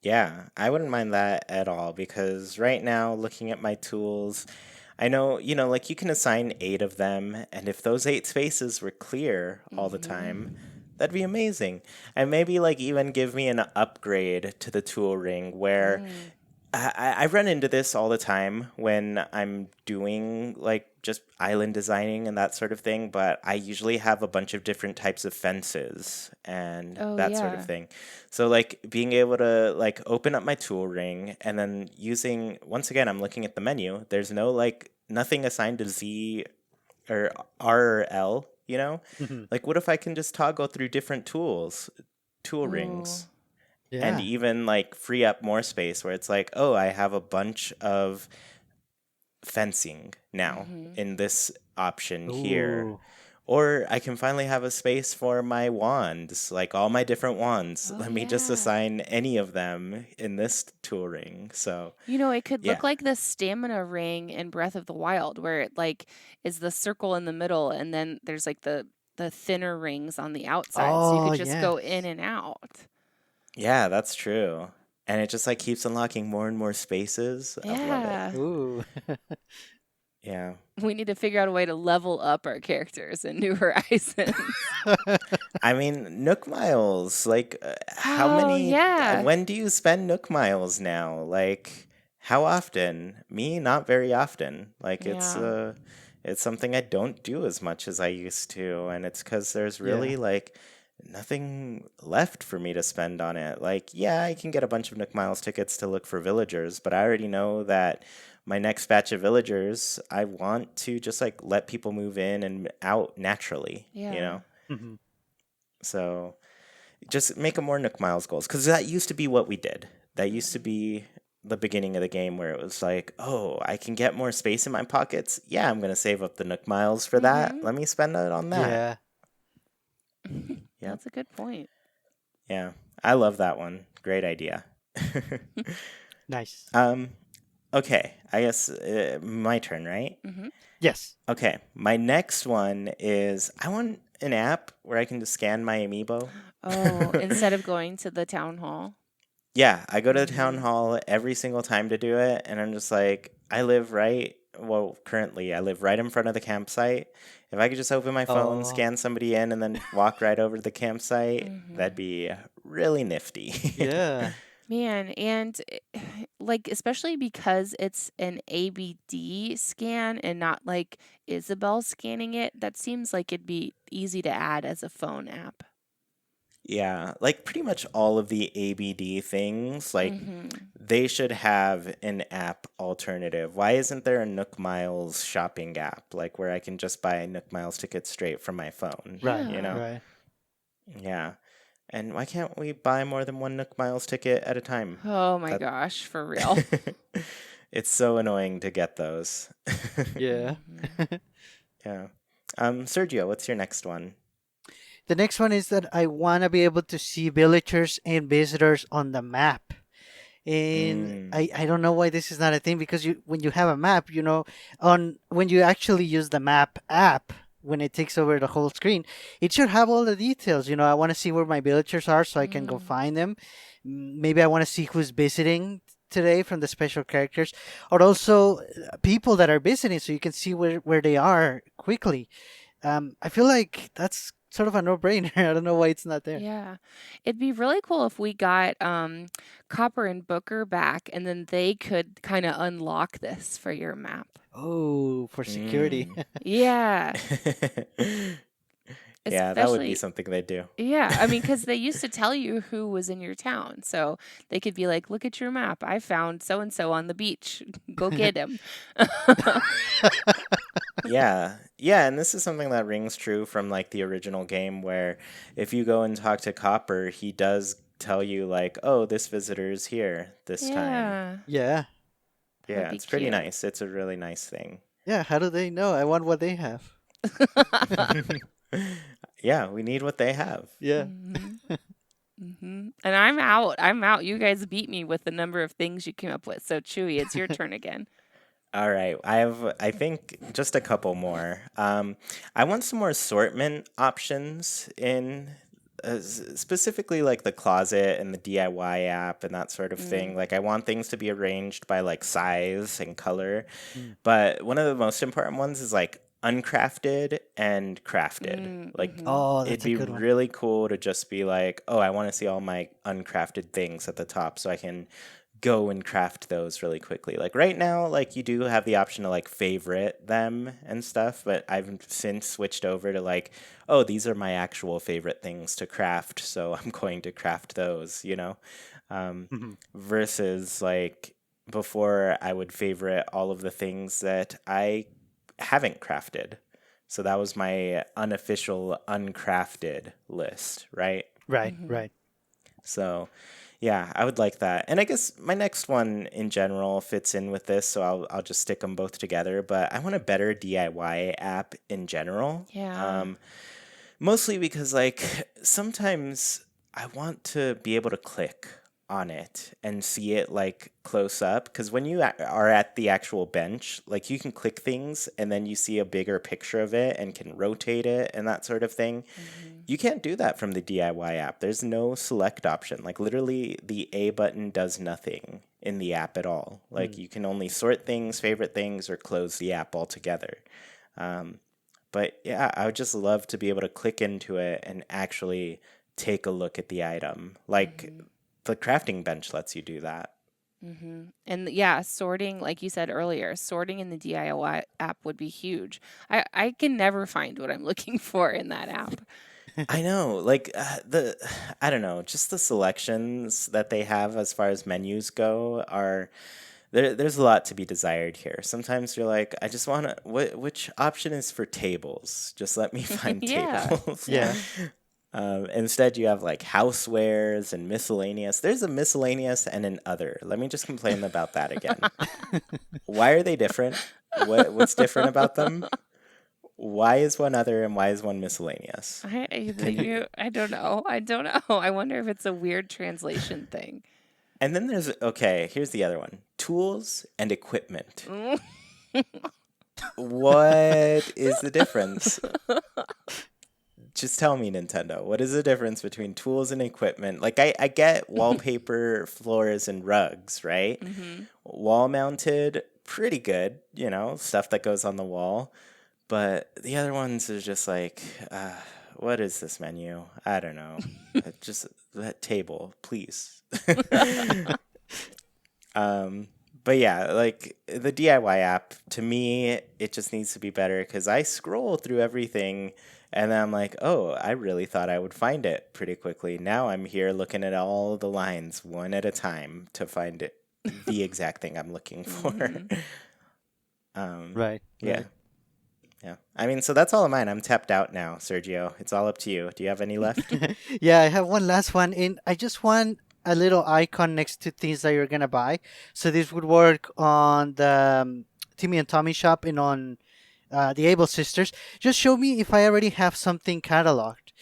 Yeah, I wouldn't mind that at all because right now, looking at my tools, I know, like you can assign 8 of them, and if those 8 spaces were clear all the time, Mhm. that'd be amazing. And maybe like even give me an upgrade to the tool ring where Mm. I run into this all the time when I'm doing like just island designing and that sort of thing, but I usually have a bunch of different types of fences and Oh, that sort of yeah. thing. So like being able to like open up my tool ring and then using once again I'm looking at the menu, there's no like nothing assigned to Z or R or L, you know? Mhm. Like what if I can just toggle through different tool Oh. rings? And Yeah. even like free up more space where it's like, oh, I have a bunch of fencing now Mhm. in this option here. Ooh. Or I can finally have a space for my wands, like all my different wands. Oh, Let me just yeah. assign any of them in this tool ring. So, It could yeah. look like the stamina ring in Breath of the Wild, where it like is the circle in the middle, and then there's like the thinner rings on the outside, so you Oh, could just go in yes. and out. Yeah, that's true. And it just like keeps unlocking more and more spaces. I love it. Yeah. Ooh. Yeah. We need to figure out a way to level up our characters in New Horizons. I mean, Nook Miles, like, how Oh, many, yeah. when do you spend Nook Miles now? Like, how often? Me, not very often. Like, Yeah. it's something I don't do as much as I used to, and it's because there's Yeah. really, like, nothing left for me to spend on it. Like, yeah, I can get a bunch of Nook Miles tickets to look for villagers, but I already know that my next batch of villagers, I want to just, like, let people move in and out naturally, you Yeah. know? Mhm. So just make them more Nook Miles goals because that used to be what we did. That used to Mhm. be the beginning of the game where it was like, oh, I can get more space in my pockets. Yeah, I'm gonna save up the Nook Miles for that. Mhm. Let me spend it on that. Yeah. Yep. That's a good point. Yeah, I love that one. Great idea. Nice. um. Okay, I guess my turn, right? Mhm. Yes. Okay, my next one is I want an app where I can just scan my amiibo. Oh, instead of going to the town hall. Yeah, I go to the town Mhm. hall every single time to do it, and I'm just like, I live right. Well, currently, I live right in front of the campsite. If I could just open my phone, Oh, scan somebody in, and then walk right over to the campsite, that'd Mhm. be really nifty. yeah. Man, and like especially because it's an ABD scan and not like Isabel scanning it, that seems like it'd be easy to add as a phone app. Yeah, like pretty much all of the ABD things, like Mhm. they should have an app alternative. Why isn't there a Nook Miles shopping app, like where I can just buy Nook Miles tickets straight from my phone? Right. You know? Yeah. Right. Yeah. And why can't we buy more than one Nook Miles ticket at a time? Oh my That gosh, for real. it's so annoying to get those. Yeah. Mhm. Yeah. Sergio, what's your next one? The next one is that I want to be able to see villagers and visitors on the map. And Mm, I don't know why this is not a thing because you when you have a map, on when you actually use the map app, when it takes over the whole screen, it should have all the details. I want to see where my villagers are so I can go Mm. find them. Maybe I want to see who's visiting today from the special characters, or also people that are visiting so you can see where they are quickly. I feel like that's sort of a no-brainer. I don't know why it's not there. Yeah. It'd be really cool if we got Copper and Booker back and then they could kind of unlock this for your map. Oh, for security. mm. Yeah. Yeah, that would be Especially, something they'd do. yeah. I mean, because they used to tell you who was in your town. So they could be like, look at your map. I found so and so on the beach. Go get him. Yeah. Yeah, and this is something that rings true from like the original game where if you go and talk to Copper, he does tell you like, oh, this visitor is here this time. Yeah. Yeah. That'd Yeah, be it's pretty cute. nice. It's a really nice thing. Yeah, how do they know? I want what they have. Yeah, we need what they have. Yeah. And I'm out. I'm out. You guys beat me with the number of things you came up with. So Chewy, it's your turn again. All right, I think just a couple more. I want some more assortment options in specifically like the closet and the DIY app and that sort of thing. Like I want things to be arranged by like size and color. But one of the most important ones is like uncrafted and crafted. Like Oh, it'd that's a be good one. really cool to just be like, oh, I want to see all my uncrafted things at the top so I can go and craft those really quickly. Like right now, like you do have the option to like favorite them and stuff, but I've since switched over to like, oh, these are my actual favorite things to craft, so I'm going to craft those, you know? Versus like before I would favorite all of the things that I haven't crafted. So that was my unofficial uncrafted list, right? Right, right. So, yeah, I would like that. And I guess my next one in general fits in with this, so I'll just stick them both together. But I want a better DIY app in general. Yeah. Mostly because like sometimes I want to be able to click on it and see it like close up, because when you are at the actual bench, like you can click things and then you see a bigger picture of it and can rotate it and that sort of thing. You can't do that from the DIY app. There's no select option. Like literally the A button does nothing in the app at all. Like you can only sort things, favorite things, or close the app altogether. But yeah, I would just love to be able to click into it and actually take a look at the item. Like the crafting bench lets you do that. And yeah, sorting, like you said earlier, sorting in the DIY app would be huge. I can never find what I'm looking for in that app. I know, like I don't know, just the selections that they have as far as menus go are there's a lot to be desired here. Sometimes you're like, I just want to, which option is for tables? Just let me find Yeah. tables. Yeah. Instead, you have like housewares and miscellaneous. There's a miscellaneous and an other. Let me just complain about that again. Why are they different? What's different about them? Why is one other and why is one miscellaneous? I don't know. I don't know. I wonder if it's a weird translation thing. And then there's, okay, here's the other one. Tools and equipment. What is the difference? Just tell me, Nintendo. What is the difference between tools and equipment? Like, I get wallpaper, floors, and rugs, right? Wall mounted, pretty good, you know, stuff that goes on the wall. But the other ones are just like, what is this menu? I don't know. Just that table, please. But yeah, like the DIY app, to me, it just needs to be better because I scroll through everything and then I'm like, oh, I really thought I would find it pretty quickly. Now I'm here looking at all the lines one at a time to find it, the exact thing I'm looking for. Right. Yeah. Right. Yeah. I mean, so that's all of mine. I'm tapped out now, Sergio. It's all up to you. Do you have any left? Yeah, I have one last one, and I just want a little icon next to things that you're gonna buy. So this would work on the Timmy and Tommy shop and on the Able Sisters. Just show me if I already have something cataloged.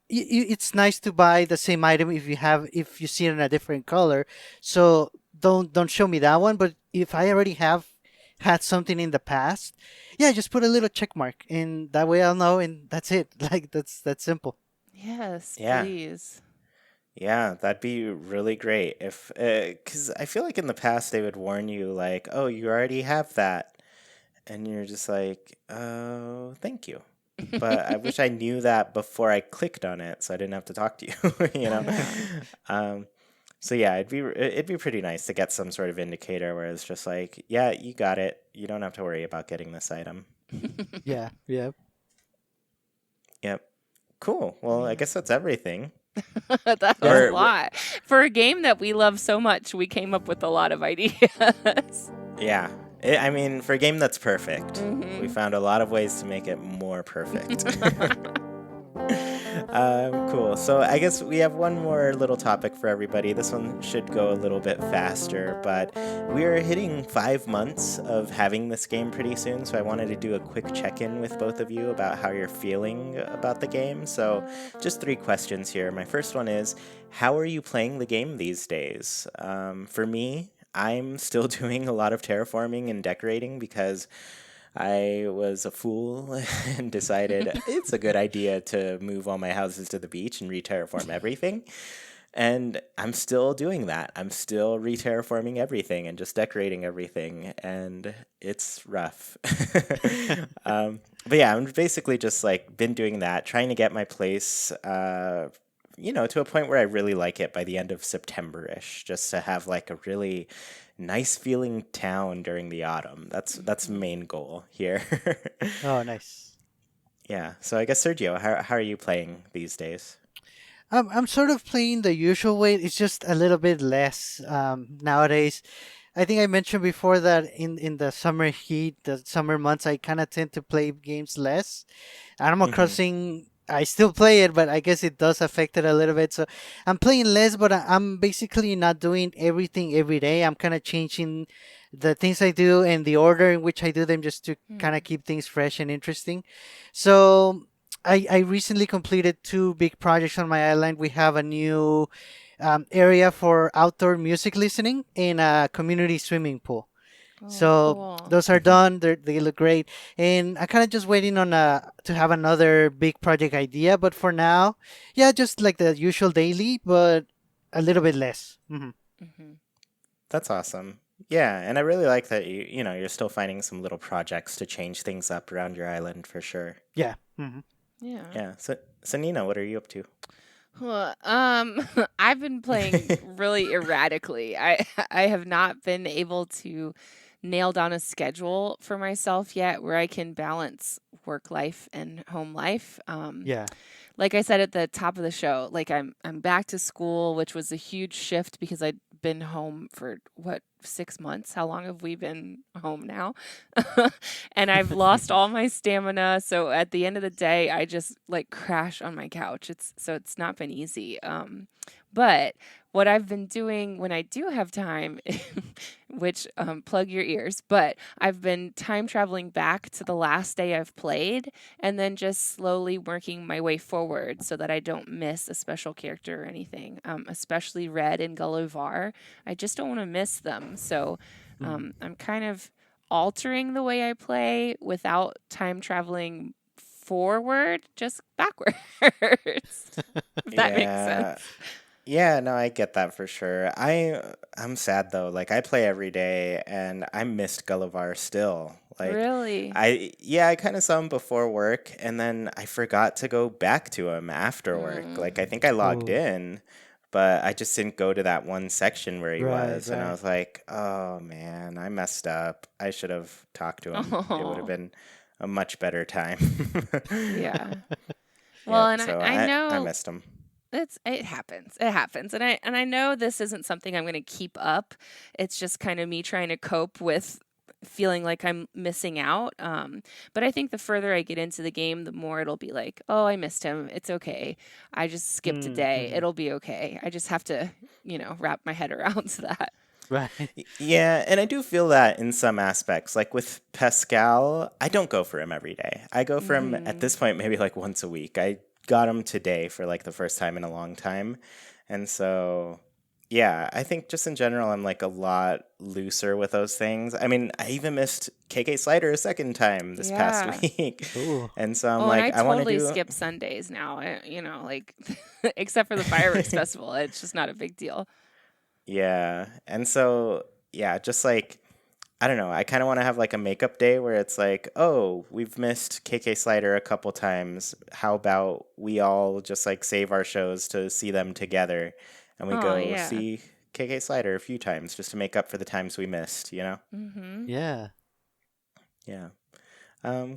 It's nice to buy the same item if you see it in a different color. So don't show me that one. But if I already have had something in the past, yeah, just put a little check mark, and that way I'll know, and that's it. Like that's simple. Yes, Yeah. please. Yeah, that'd be really great if, because I feel like in the past they would warn you like, oh, you already have that, and you're just like, oh, thank you. But I wish I knew that before I clicked on it, so I didn't have to talk to you, you know. So yeah, it'd be pretty nice to get some sort of indicator where it's just like, yeah, you got it. You don't have to worry about getting this item. Yeah, yeah. Yep. Cool. Well, I guess that's everything. That's Or- a lot. For a game that we love so much, we came up with a lot of ideas. Yeah. I mean, for a game that's perfect, we found a lot of ways to make it more perfect. Cool. So I guess we have one more little topic for everybody. This one should go a little bit faster, but we're hitting 5 months of having this game pretty soon. So I wanted to do a quick check-in with both of you about how you're feeling about the game. So just 3 questions here. My first one is, how are you playing the game these days? For me, I'm still doing a lot of terraforming and decorating because I was a fool and decided it's a good idea to move all my houses to the beach and re-terraform everything. And I'm still doing that. I'm still re-terraforming everything and just decorating everything, and it's rough. But yeah, I'm basically just like been doing that, trying to get my place to a point where I really like it by the end of September-ish, just to have like a really nice feeling town during the autumn. That's the main goal here. Oh, nice. Yeah. So I guess Sergio, how are you playing these days? I'm sort of playing the usual way. It's just a little bit less nowadays. I think I mentioned before that in the summer heat, the summer months, I kind of tend to play games less. Animal Mm-hmm. Crossing, I still play it, but I guess it does affect it a little bit. So I'm playing less, but I'm basically not doing everything every day. I'm kind of changing the things I do and the order in which I do them just to kind of keep things fresh and interesting. So I recently completed 2 big projects on my island. We have a new area for outdoor music listening in a community swimming pool. Oh, So cool. those are done. They look great, and I'm kind of just waiting on to have another big project idea. But for now, yeah, just like the usual daily, but a little bit less. Hmm. That's awesome. Yeah, and I really like that you're still finding some little projects to change things up around your island for sure. Yeah. Yeah. Yeah. So Nina, what are you up to? Well, I've been playing really erratically. I have not been able to nail down a schedule for myself yet where I can balance work life and home life. Yeah. Like I said at the top of the show, like I'm back to school, which was a huge shift because I'd been home for what, 6 months? How long have we been home now? And I've lost all my stamina. So at the end of the day, I just like crash on my couch. It's not been easy. But what I've been doing when I do have time, which plug your ears, but I've been time traveling back to the last day I've played and then just slowly working my way forward so that I don't miss a special character or anything, especially Red and Gullivar. I just don't want to miss them. So I'm kind of altering the way I play without time traveling forward, just backwards. If that makes Yeah. sense. Yeah, no, I get that for sure. I'm sad though. Like I play every day and I missed Gullivar still. Like Really? I kind of saw him before work and then I forgot to go back to him after work. Like I think I logged Oh, in, but I just didn't go to that one section where he right, was and I right. was like, "Oh man, I messed up. I should have talked to him. It would have Oh, been a much better time." yeah. Well, Yep, and I, so I I know missed him. it happens. It happens. And I know this isn't something I'm going to keep up. It's just kind of me trying to cope with feeling like I'm missing out. But I think the further I get into the game, the more it'll be like, oh, I missed him. It's okay. I just skipped a day. Mm-hmm. It'll be okay. I just have to, wrap my head around that. Right. Yeah, and I do feel that in some aspects. Like with Pascal, I don't go for him every day. I go for him at Hmm. this point maybe like once a week. I got him today for like the first time in a long time. And so, yeah, I think just in general, I'm like a lot looser with those things. I mean, I even missed KK Slider a second time this past Yeah. week. Ooh. And so I'm Oh, and I like, I want to totally do, skip Sundays now. Like, except for the fireworks festival, it's just not a big deal. yeah. And so, yeah, just like, I don't know. I kind of want to have like a makeup day where it's like, oh, we've missed KK Slider a couple times. How about we all just like save our shows to see them together and we Oh, go yeah. see KK Slider a few times just to make up for the times we missed, you know? Mm-hmm. Yeah. Yeah.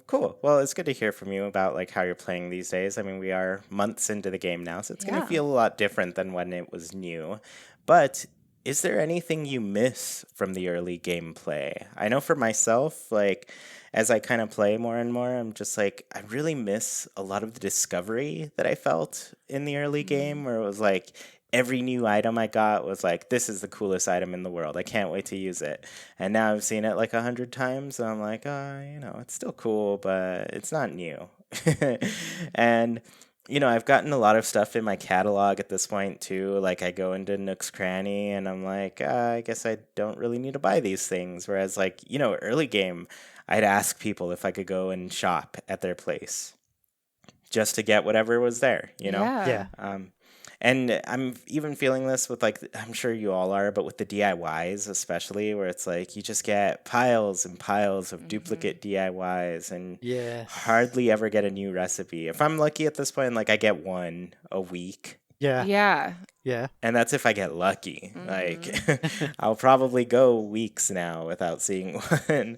Cool. Well, it's good to hear from you about like how you're playing these days. I mean, we are months into the game now, so it's going to Yeah. feel a lot different than when it was new. But is there anything you miss from the early gameplay? I know for myself, like, as I kind of play more and more, I'm just like, I really miss a lot of the discovery that I felt in the early game, Mm. where it was like every new item I got was like, this is the coolest item in the world. I can't wait to use it. And now I've seen it like 100 times. And I'm like, it's still cool, but it's not new. Mhm. And I've gotten a lot of stuff in my catalog at this point too. Like I go into Nook's Cranny and I'm like, I guess I don't really need to buy these things. Whereas like, early game, I'd ask people if I could go and shop at their place just to get whatever was there. Yeah. Yeah. And I'm even feeling this with like, I'm sure you all are, but with the DIYs especially, where it's like you just get piles and piles of Mhm. duplicate DIYs and Yes. hardly ever get a new recipe. If I'm lucky at this point, like I get one a week, Yeah. Yeah. Yeah. and that's if I get lucky. Like Mhm. I'll probably go weeks now without seeing one.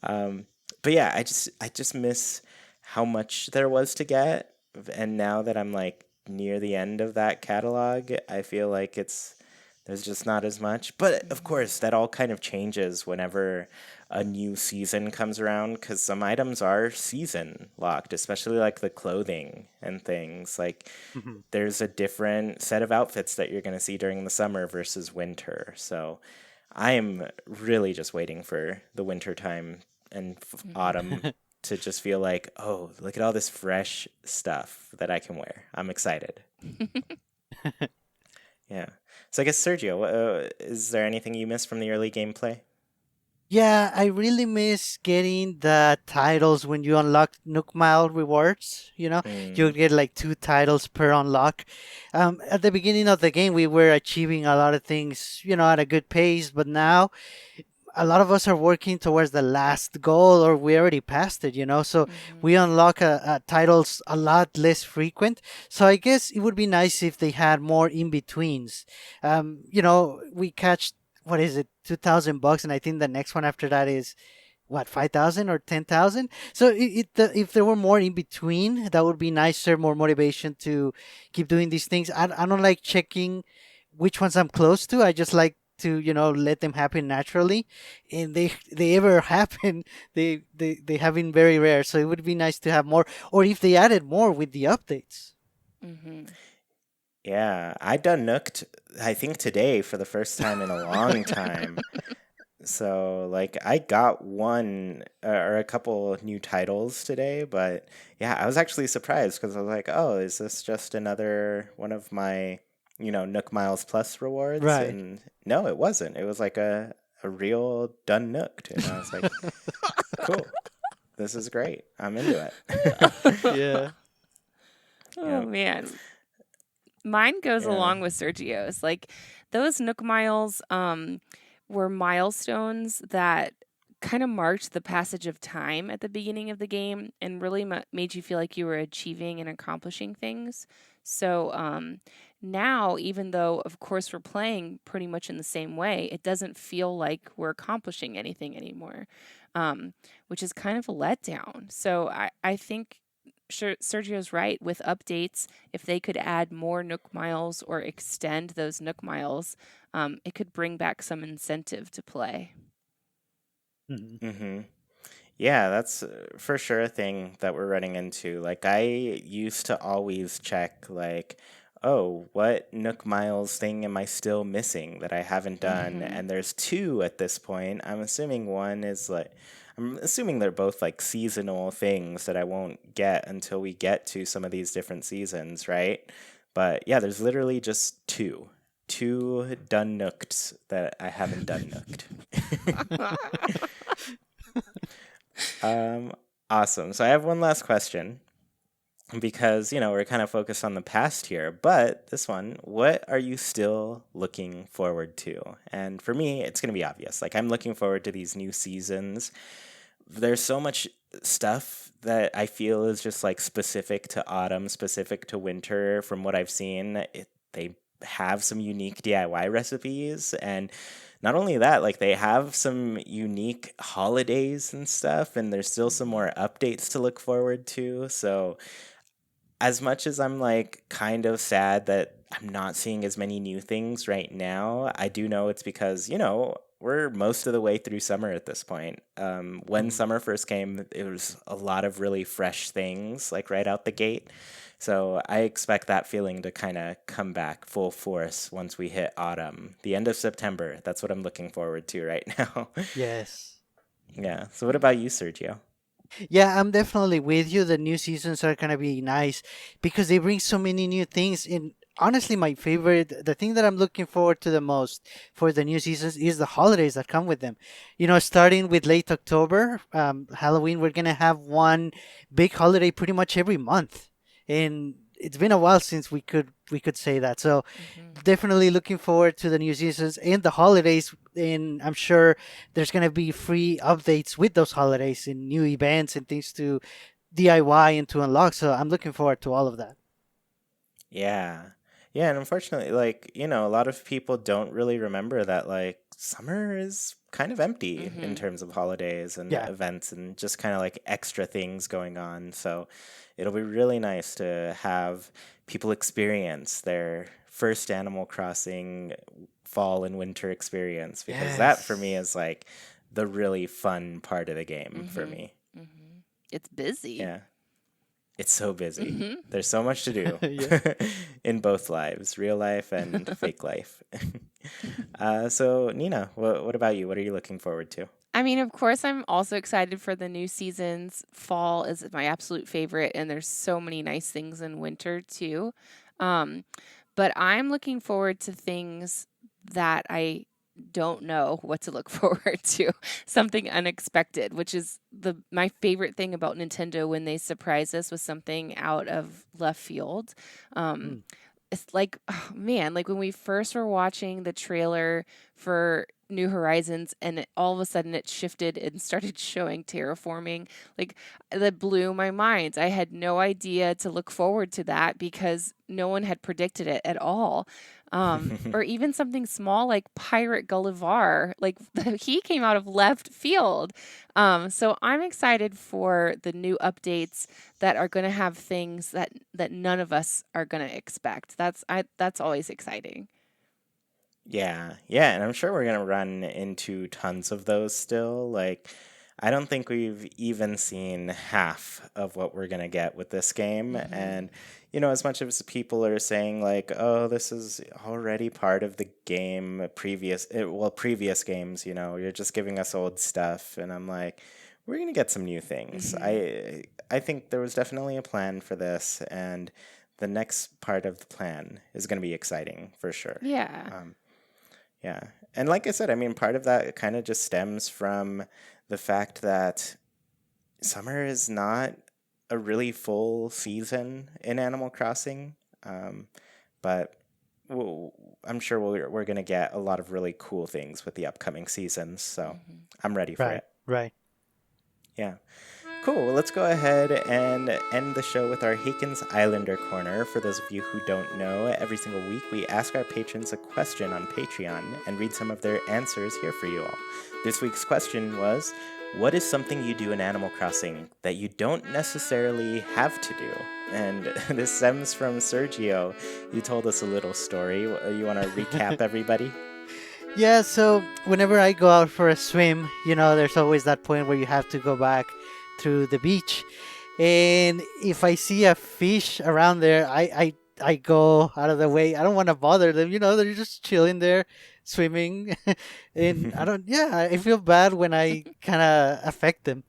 Um, but yeah, I just miss how much there was to get, and now that I'm like near the end of that catalog, I feel like there's just not as much. But of Mhm. course, that all kind of changes whenever a new season comes around because some items are season locked, especially like the clothing and things. Like Mhm. there's a different set of outfits that you're going to see during the summer versus winter. So I am really just waiting for the winter time and Mhm. autumn to just feel like, oh, look at all this fresh stuff that I can wear. I'm excited. Yeah. So I guess Sergio, is there anything you missed from the early gameplay? Yeah, I really miss getting the titles when you unlock Nook Mile rewards. You Mm, get like 2 titles per unlock. At the beginning of the game, we were achieving a lot of things, at a good pace, but now a lot of us are working towards the last goal or we already passed it. So we Mhm. unlock titles a lot less frequent. So I guess it would be nice if they had more in betweens. We catch, what is it, $2,000, and I think the next one after that is what, 5,000 or 10,000. So if there were more in between, that would be nicer, more motivation to keep doing these things. I don't like checking which ones I'm close to. I just like to let them happen naturally, and they ever happen, they have been very rare. So it would be nice to have more, or if they added more with the updates. Mhm. yeah, I done Nooked, I think today for the first time in a long time. So, like, I got one or a couple new titles today, but yeah, I was actually surprised because I was like, oh, is this just another one of my, Nook Miles Plus rewards? Right. And no, it wasn't. It was like a real done Nooked. And I was like, cool, this is great. I'm into it. Yeah. Oh Yep. man. Mine goes Yeah. along with Sergio's. Like those Nook Miles were milestones that kind of marked the passage of time at the beginning of the game and really made you feel like you were achieving and accomplishing things. So now, even though, of course, we're playing pretty much in the same way, it doesn't feel like we're accomplishing anything anymore, um, which is kind of a letdown. So I think sure, Sergio's right with updates. If they could add more Nook Miles or extend those Nook Miles, it could bring back some incentive to play. Mhm. Mm-hmm. Yeah, that's for sure a thing that we're running into. Like, I used to always check, like, oh, what Nook Miles thing am I still missing that I haven't done? Mm-hmm. And there's two at this point. I'm assuming they're both like seasonal things that I won't get until we get to some of these different seasons, right? But yeah, there's literally just two. Two done nooked that I haven't done nooked. Um, awesome. So I have one last question because, we're kind of focused on the past here, but this one, what are you still looking forward to? And for me, it's going to be obvious. Like, I'm looking forward to these new seasons. There's so much stuff that I feel is just like specific to autumn, specific to winter from what I've seen. They have some unique DIY recipes, and not only that, like they have some unique holidays and stuff, and there's still some Mm-hmm. more updates to look forward to. So as much as I'm like kind of sad that I'm not seeing as many new things right now, I do know it's because, we're most of the way through summer at this point. When Mm. summer first came, it was a lot of really fresh things, like right out the gate. So I expect that feeling to kind of come back full force once we hit autumn, the end of September. That's what I'm looking forward to right now. Yes. Yeah. So what about you, Sergio? Yeah, I'm definitely with you. The new seasons are gonna be nice because they bring so many new things. And honestly, my favorite, the thing that I'm looking forward to the most for the new seasons is the holidays that come with them. Starting with late October, Halloween, we're gonna have one big holiday pretty much every month, and it's been a while since we could say that. So Hmm. definitely looking forward to the new seasons and the holidays. And I'm sure there's going to be free updates with those holidays and new events and things to DIY and to unlock. So I'm looking forward to all of that. Yeah. Yeah, and unfortunately, like, a lot of people don't really remember that, like, summer is kind of empty in Hmm. terms of holidays and Yeah. events and just kind of like extra things going on. So it'll be really nice to have people experience their first Animal Crossing fall and winter experience because that for me Yes. is like the really fun part of the game for Hmm. me. Hmm. It's busy. Yeah. It's so busy. Hmm. There's so much to do Yeah. in both lives, real life and fake life. So, Nina, what about you? What are you looking forward to? I mean, of course, I'm also excited for the new seasons. Fall is my absolute favorite, and there's so many nice things in winter too. Um, but I'm looking forward to things that I don't know what to look forward to. Something unexpected, which is my favorite thing about Nintendo when they surprise us with something out of left field. Um, Mm. it's like, oh man, like when we first were watching the trailer for New Horizons and all of a sudden it shifted and started showing terraforming, like that blew my mind. I had no idea to look forward to that because no one had predicted it at all. Or even something small like Pirate Gullivar, like he came out of left field. So I'm excited for the new updates that are going to have things that none of us are going to expect. That's always exciting. Yeah, yeah, and I'm sure we're gonna run into tons of those still. Like, I don't think we've even seen half of what we're gonna get with this game. Mhm. And, as much as people are saying, like, oh, this is already part of the game, previous games, you're just giving us old stuff. And I'm like, we're gonna get some new things. Mhm. I think there was definitely a plan for this, and the next part of the plan is gonna be exciting for sure. Yeah. Um, yeah. And like I said, I mean, part of that kind of just stems from the fact that summer is not a really full season in Animal Crossing. Um, but we'll, I'm sure we're going to get a lot of really cool things with the upcoming seasons. So Mhm. I'm ready for Right. it. Right. Yeah. Cool. Well, let's go ahead and end the show with our Haken's Islander Corner. For those of you who don't know, every single week we ask our patrons a question on Patreon and read some of their answers here for you all. This week's question was, what is something you do in Animal Crossing that you don't necessarily have to do? And this stems from Sergio. You told us a little story. You want to recap everybody? Yeah, so whenever I go out for a swim, there's always that point where you have to go back through the beach. And if I see a fish around there, I go out of the way. I don't want to bother them. They're just chilling there, swimming. And yeah, I feel bad when I kind of affect them.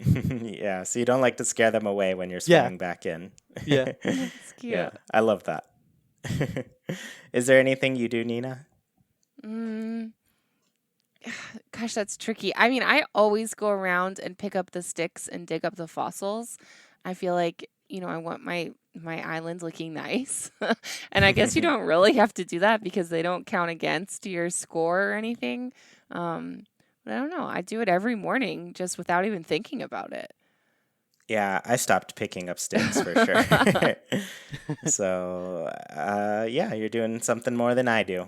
Yeah, so you don't like to scare them away when you're Yeah, swimming back in. yeah. That's Yeah, cute. I love that. Is there anything you do, Nina? Mm, gosh, that's tricky. I mean, I always go around and pick up the sticks and dig up the fossils. I feel like, I want my island looking nice. And I guess you don't really have to do that because they don't count against your score or anything. But I don't know. I do it every morning just without even thinking about it. Yeah, I stopped picking up sticks for sure. So, yeah, you're doing something more than I do.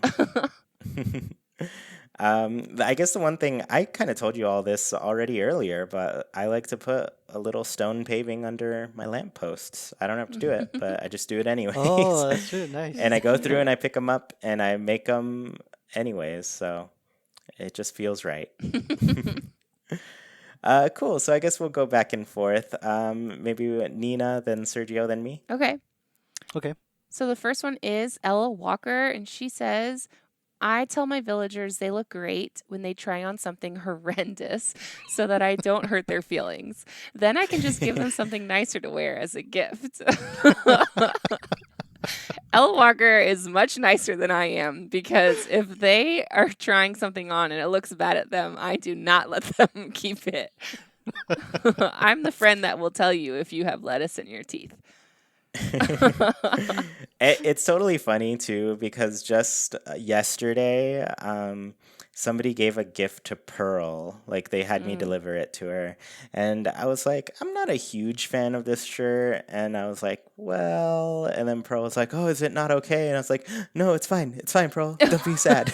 I guess the one thing I kind of told you all this already earlier, but I like to put a little stone paving under my lampposts. I don't have to do it, but I just do it anyways. Oh, that's true. Nice. And I go through and I pick them up and I make them anyways. So it just feels right. Cool. So I guess we'll go back and forth. Maybe Nina, then Sergio, then me. Okay. Okay. So the first one is Ella Walker, and she says, I tell my villagers they look great when they try on something horrendous so that I don't hurt their feelings. Then I can just give them something nicer to wear as a gift. Ella Walker is much nicer than I am because if they are trying something on and it looks bad at them, I do not let them keep it. I'm the friend that will tell you if you have lettuce in your teeth. It's totally funny too because just yesterday, somebody gave a gift to Pearl. Like they had me deliver it to her, and I was like, I'm not a huge fan of this shirt, and I was like, well, and then Pearl was like, oh, is it not okay? And I was like, no, it's fine, Pearl, don't be sad.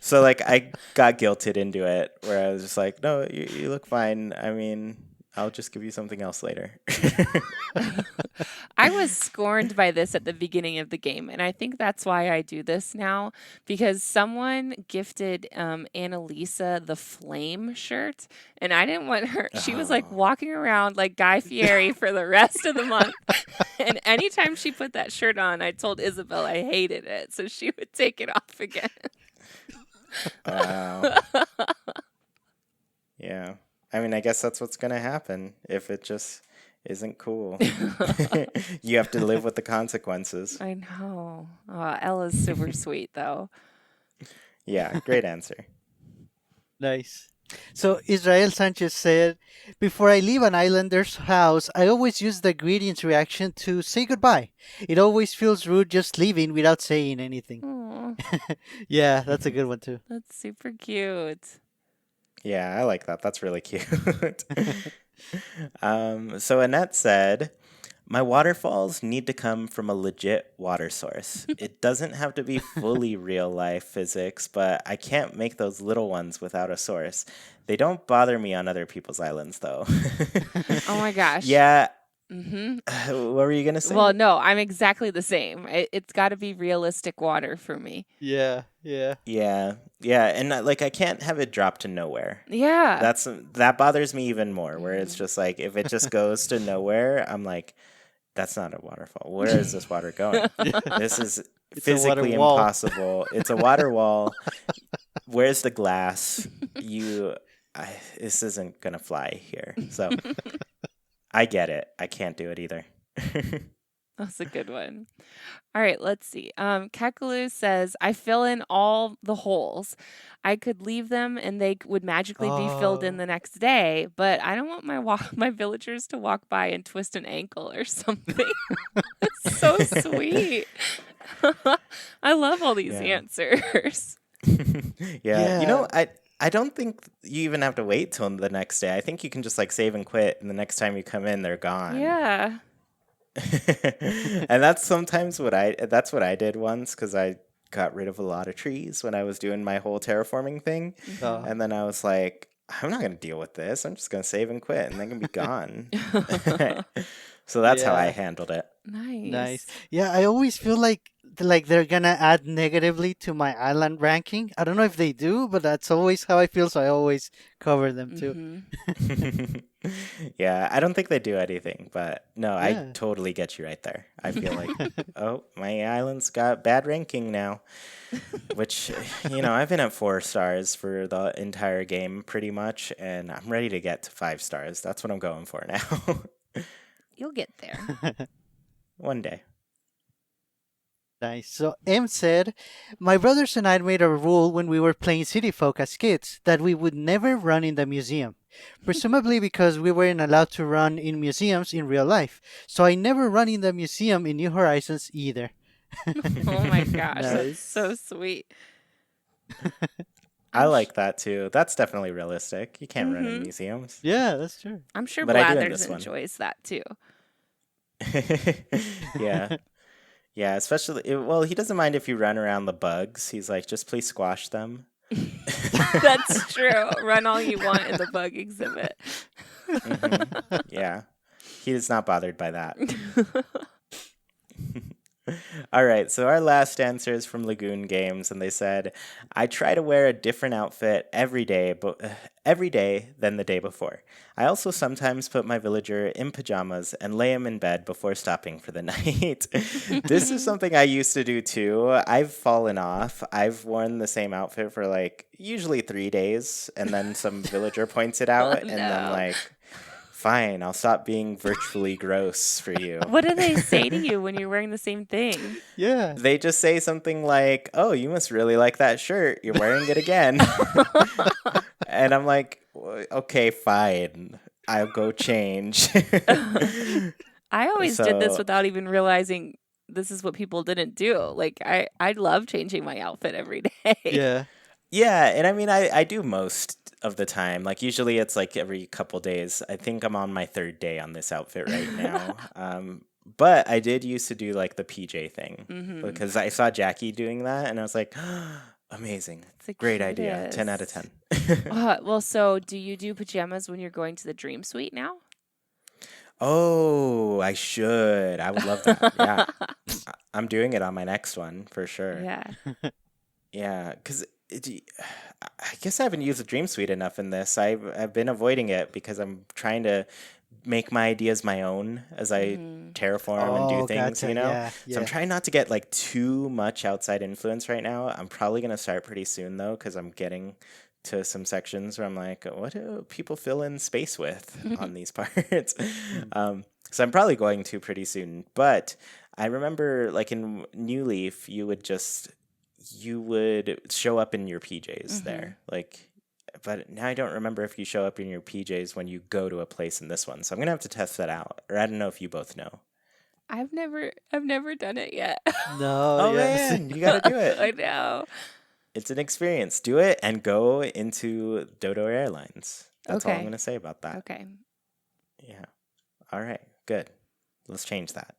So like I got guilted into it, where I was just like, no, you look fine. I mean, I'll just give you something else later. I was scorned by this at the beginning of the game, and I think that's why I do this now, because someone gifted Annalisa the Flame shirt, and I didn't want her. She was like walking around like Guy Fieri for the rest of the month, and anytime she put that shirt on, I told Isabel I hated it, so she would take it off again. Wow. Yeah. I mean, I guess that's what's going to happen if it just isn't cool. You have to live with the consequences. I know. Ella's super sweet, though. Yeah, great answer. Nice. So Israel Sanchez said, before I leave an islander's house, I always use the greetings reaction to say goodbye. It always feels rude just leaving without saying anything. Aw, Yeah, that's a good one too. that's super cute. Yeah, I like that. That's really cute. So Annette said, my waterfalls need to come from a legit water source. It doesn't have to be fully real life physics, but I can't make those little ones without a source. They don't bother me on other people's islands, though. Oh my gosh. Yeah. Mm-hmm. What were you going to say? Well, no, I'm exactly the same. It's got to be realistic water for me. Yeah. Yeah, and like I can't have it drop to nowhere. Yeah. That bothers me even more. Where it's just like if it just goes to nowhere, I'm like, that's not a waterfall. Where is this water going? This is physically impossible. It's a water wall. Where's the glass? This isn't gonna fly here. So I get it. I can't do it either. That's a good one. All right, let's see. Kakaloo says, I fill in all the holes. I could leave them and they would magically be filled in the next day, but I don't want my villagers to walk by and twist an ankle or something. It's so sweet. I love all these answers. Yeah. You know, I don't think you even have to wait till the next day. I think you can just like save and quit, and the next time you come in, they're gone. Yeah. And that's sometimes what I did once, because I got rid of a lot of trees when I was doing my whole terraforming thing. And then I was like, I'm not going to deal with this. I'm just going to save and quit, and they can be gone. So that's how I handled it. Nice. Yeah, I always feel like they're gonna add negatively to my island ranking. I don't know if they do, but that's always how I feel, so I always cover them too. Mm-hmm. Yeah, I don't think they do anything, but no, I totally get you right there. I feel like, oh, my island's got bad ranking now, which, I've been at 4 stars for the entire game pretty much, and I'm ready to get to 5 stars. That's what I'm going for now. You'll get there. One day. Nice. So M said, my brothers and I made a rule when we were playing City Folk as kids that we would never run in the museum. Presumably because we weren't allowed to run in museums in real life. So I never run in the museum in New Horizons either. Oh my gosh, that's so sweet. I like that too. That's definitely realistic. You can't run in museums. Yeah, that's true. I'm sure But I do in Blathers this one. enjoys that too. Yeah. Yeah, especially, well, he doesn't mind if you run around the bugs. He's like, just please squash them. That's true. Run all you want in the bug exhibit. Yeah, he is not bothered by that. All right, so our last answer is from Lagoon Games, and they said, "I try to wear a different outfit every day, but every day than the day before. I also sometimes put my villager in pajamas and lay him in bed before stopping for the night." This is something I used to do too. I've fallen off. I've worn the same outfit for like usually 3 days, and then some villager points it out, and I'm No. like, fine, I'll stop being virtually gross for you. What do they say to you when you're wearing the same thing? Yeah. They just say something like, "Oh, you must really like that shirt. You're wearing it again." And I'm like, "Okay, fine. I'll go change." I always did this So, without even realizing this is what people didn't do. Like I love changing my outfit every day. Yeah. yeah, and I mean, I do most of the time. Like, usually it's like every couple days. I think I'm on my third day on this outfit right now. But I did used to do like the PJ thing because I saw Jackie doing that, and I was like, amazing. It's the Great idea. 10 out of cutest. 10. Well, so do you do pajamas when you're going to the Dream Suite now? Oh, I should. I would love that. Yeah. I'm doing it on my next one for sure. Yeah. Yeah, because I guess I haven't used the Dream Suite enough in this. I've been avoiding it because I'm trying to make my ideas my own as I terraform and do Oh, things, gotcha. Yeah. So I'm Yeah. trying not to get like too much outside influence right now. I'm probably gonna start pretty soon though, because I'm getting to some sections where I'm like, what do people fill in space with on these parts? So I'm probably going to pretty soon. But I remember like in New Leaf, you would show up in your PJs there. Like, but now I don't remember if you show up in your PJs when you go to a place in this one. So I'm gonna have to test that out. Or I don't know if you both know. I've never done it yet. No. Oh Yes. man, you gotta do it. I know. It's an experience. Do it and go into Dodo Airlines. That's all I'm Okay. gonna say about that. Okay. Yeah. All right. Good. Let's change that.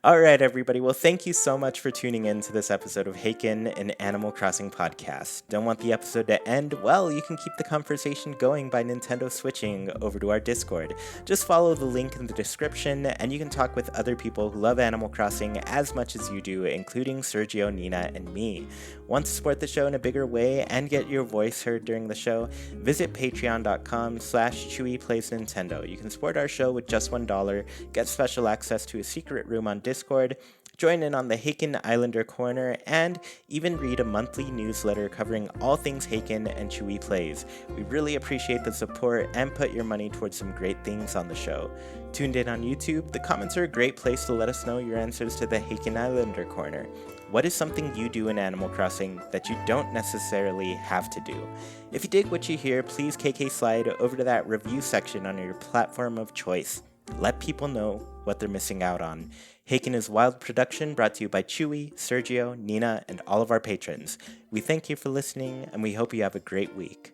All right, everybody. Well, thank you so much for tuning in to this episode of Haken, an Animal Crossing podcast. Don't want the episode to end? Well, you can keep the conversation going by Nintendo switching over to our Discord. Just follow the link in the description, and you can talk with other people who love Animal Crossing as much as you do, including Sergio, Nina, and me. Want to support the show in a bigger way and get your voice heard during the show? Visit patreon.com/ChuiPlaysNintendo. You can support our show with just $1, get special access to a secret room on Discord, join in on the Haken Islander Corner, and even read a monthly newsletter covering all things Haken and Chuy Plays. We really appreciate the support and put your money towards some great things on the show. Tuned in on YouTube, the comments are a great place to let us know your answers to the Haken Islander Corner. What is something you do in Animal Crossing that you don't necessarily have to do? If you dig what you hear, please KK slide over to that review section on your platform of choice. Let people know what they're missing out on. Haken is Wild Production, brought to you by Chuy, Sergio, Nina, and all of our patrons. We thank you for listening, and we hope you have a great week.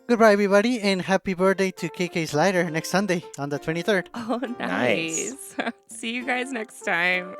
Goodbye, everybody, and happy birthday to KK Slider next Sunday on the 23rd. Oh, nice. See you guys next time.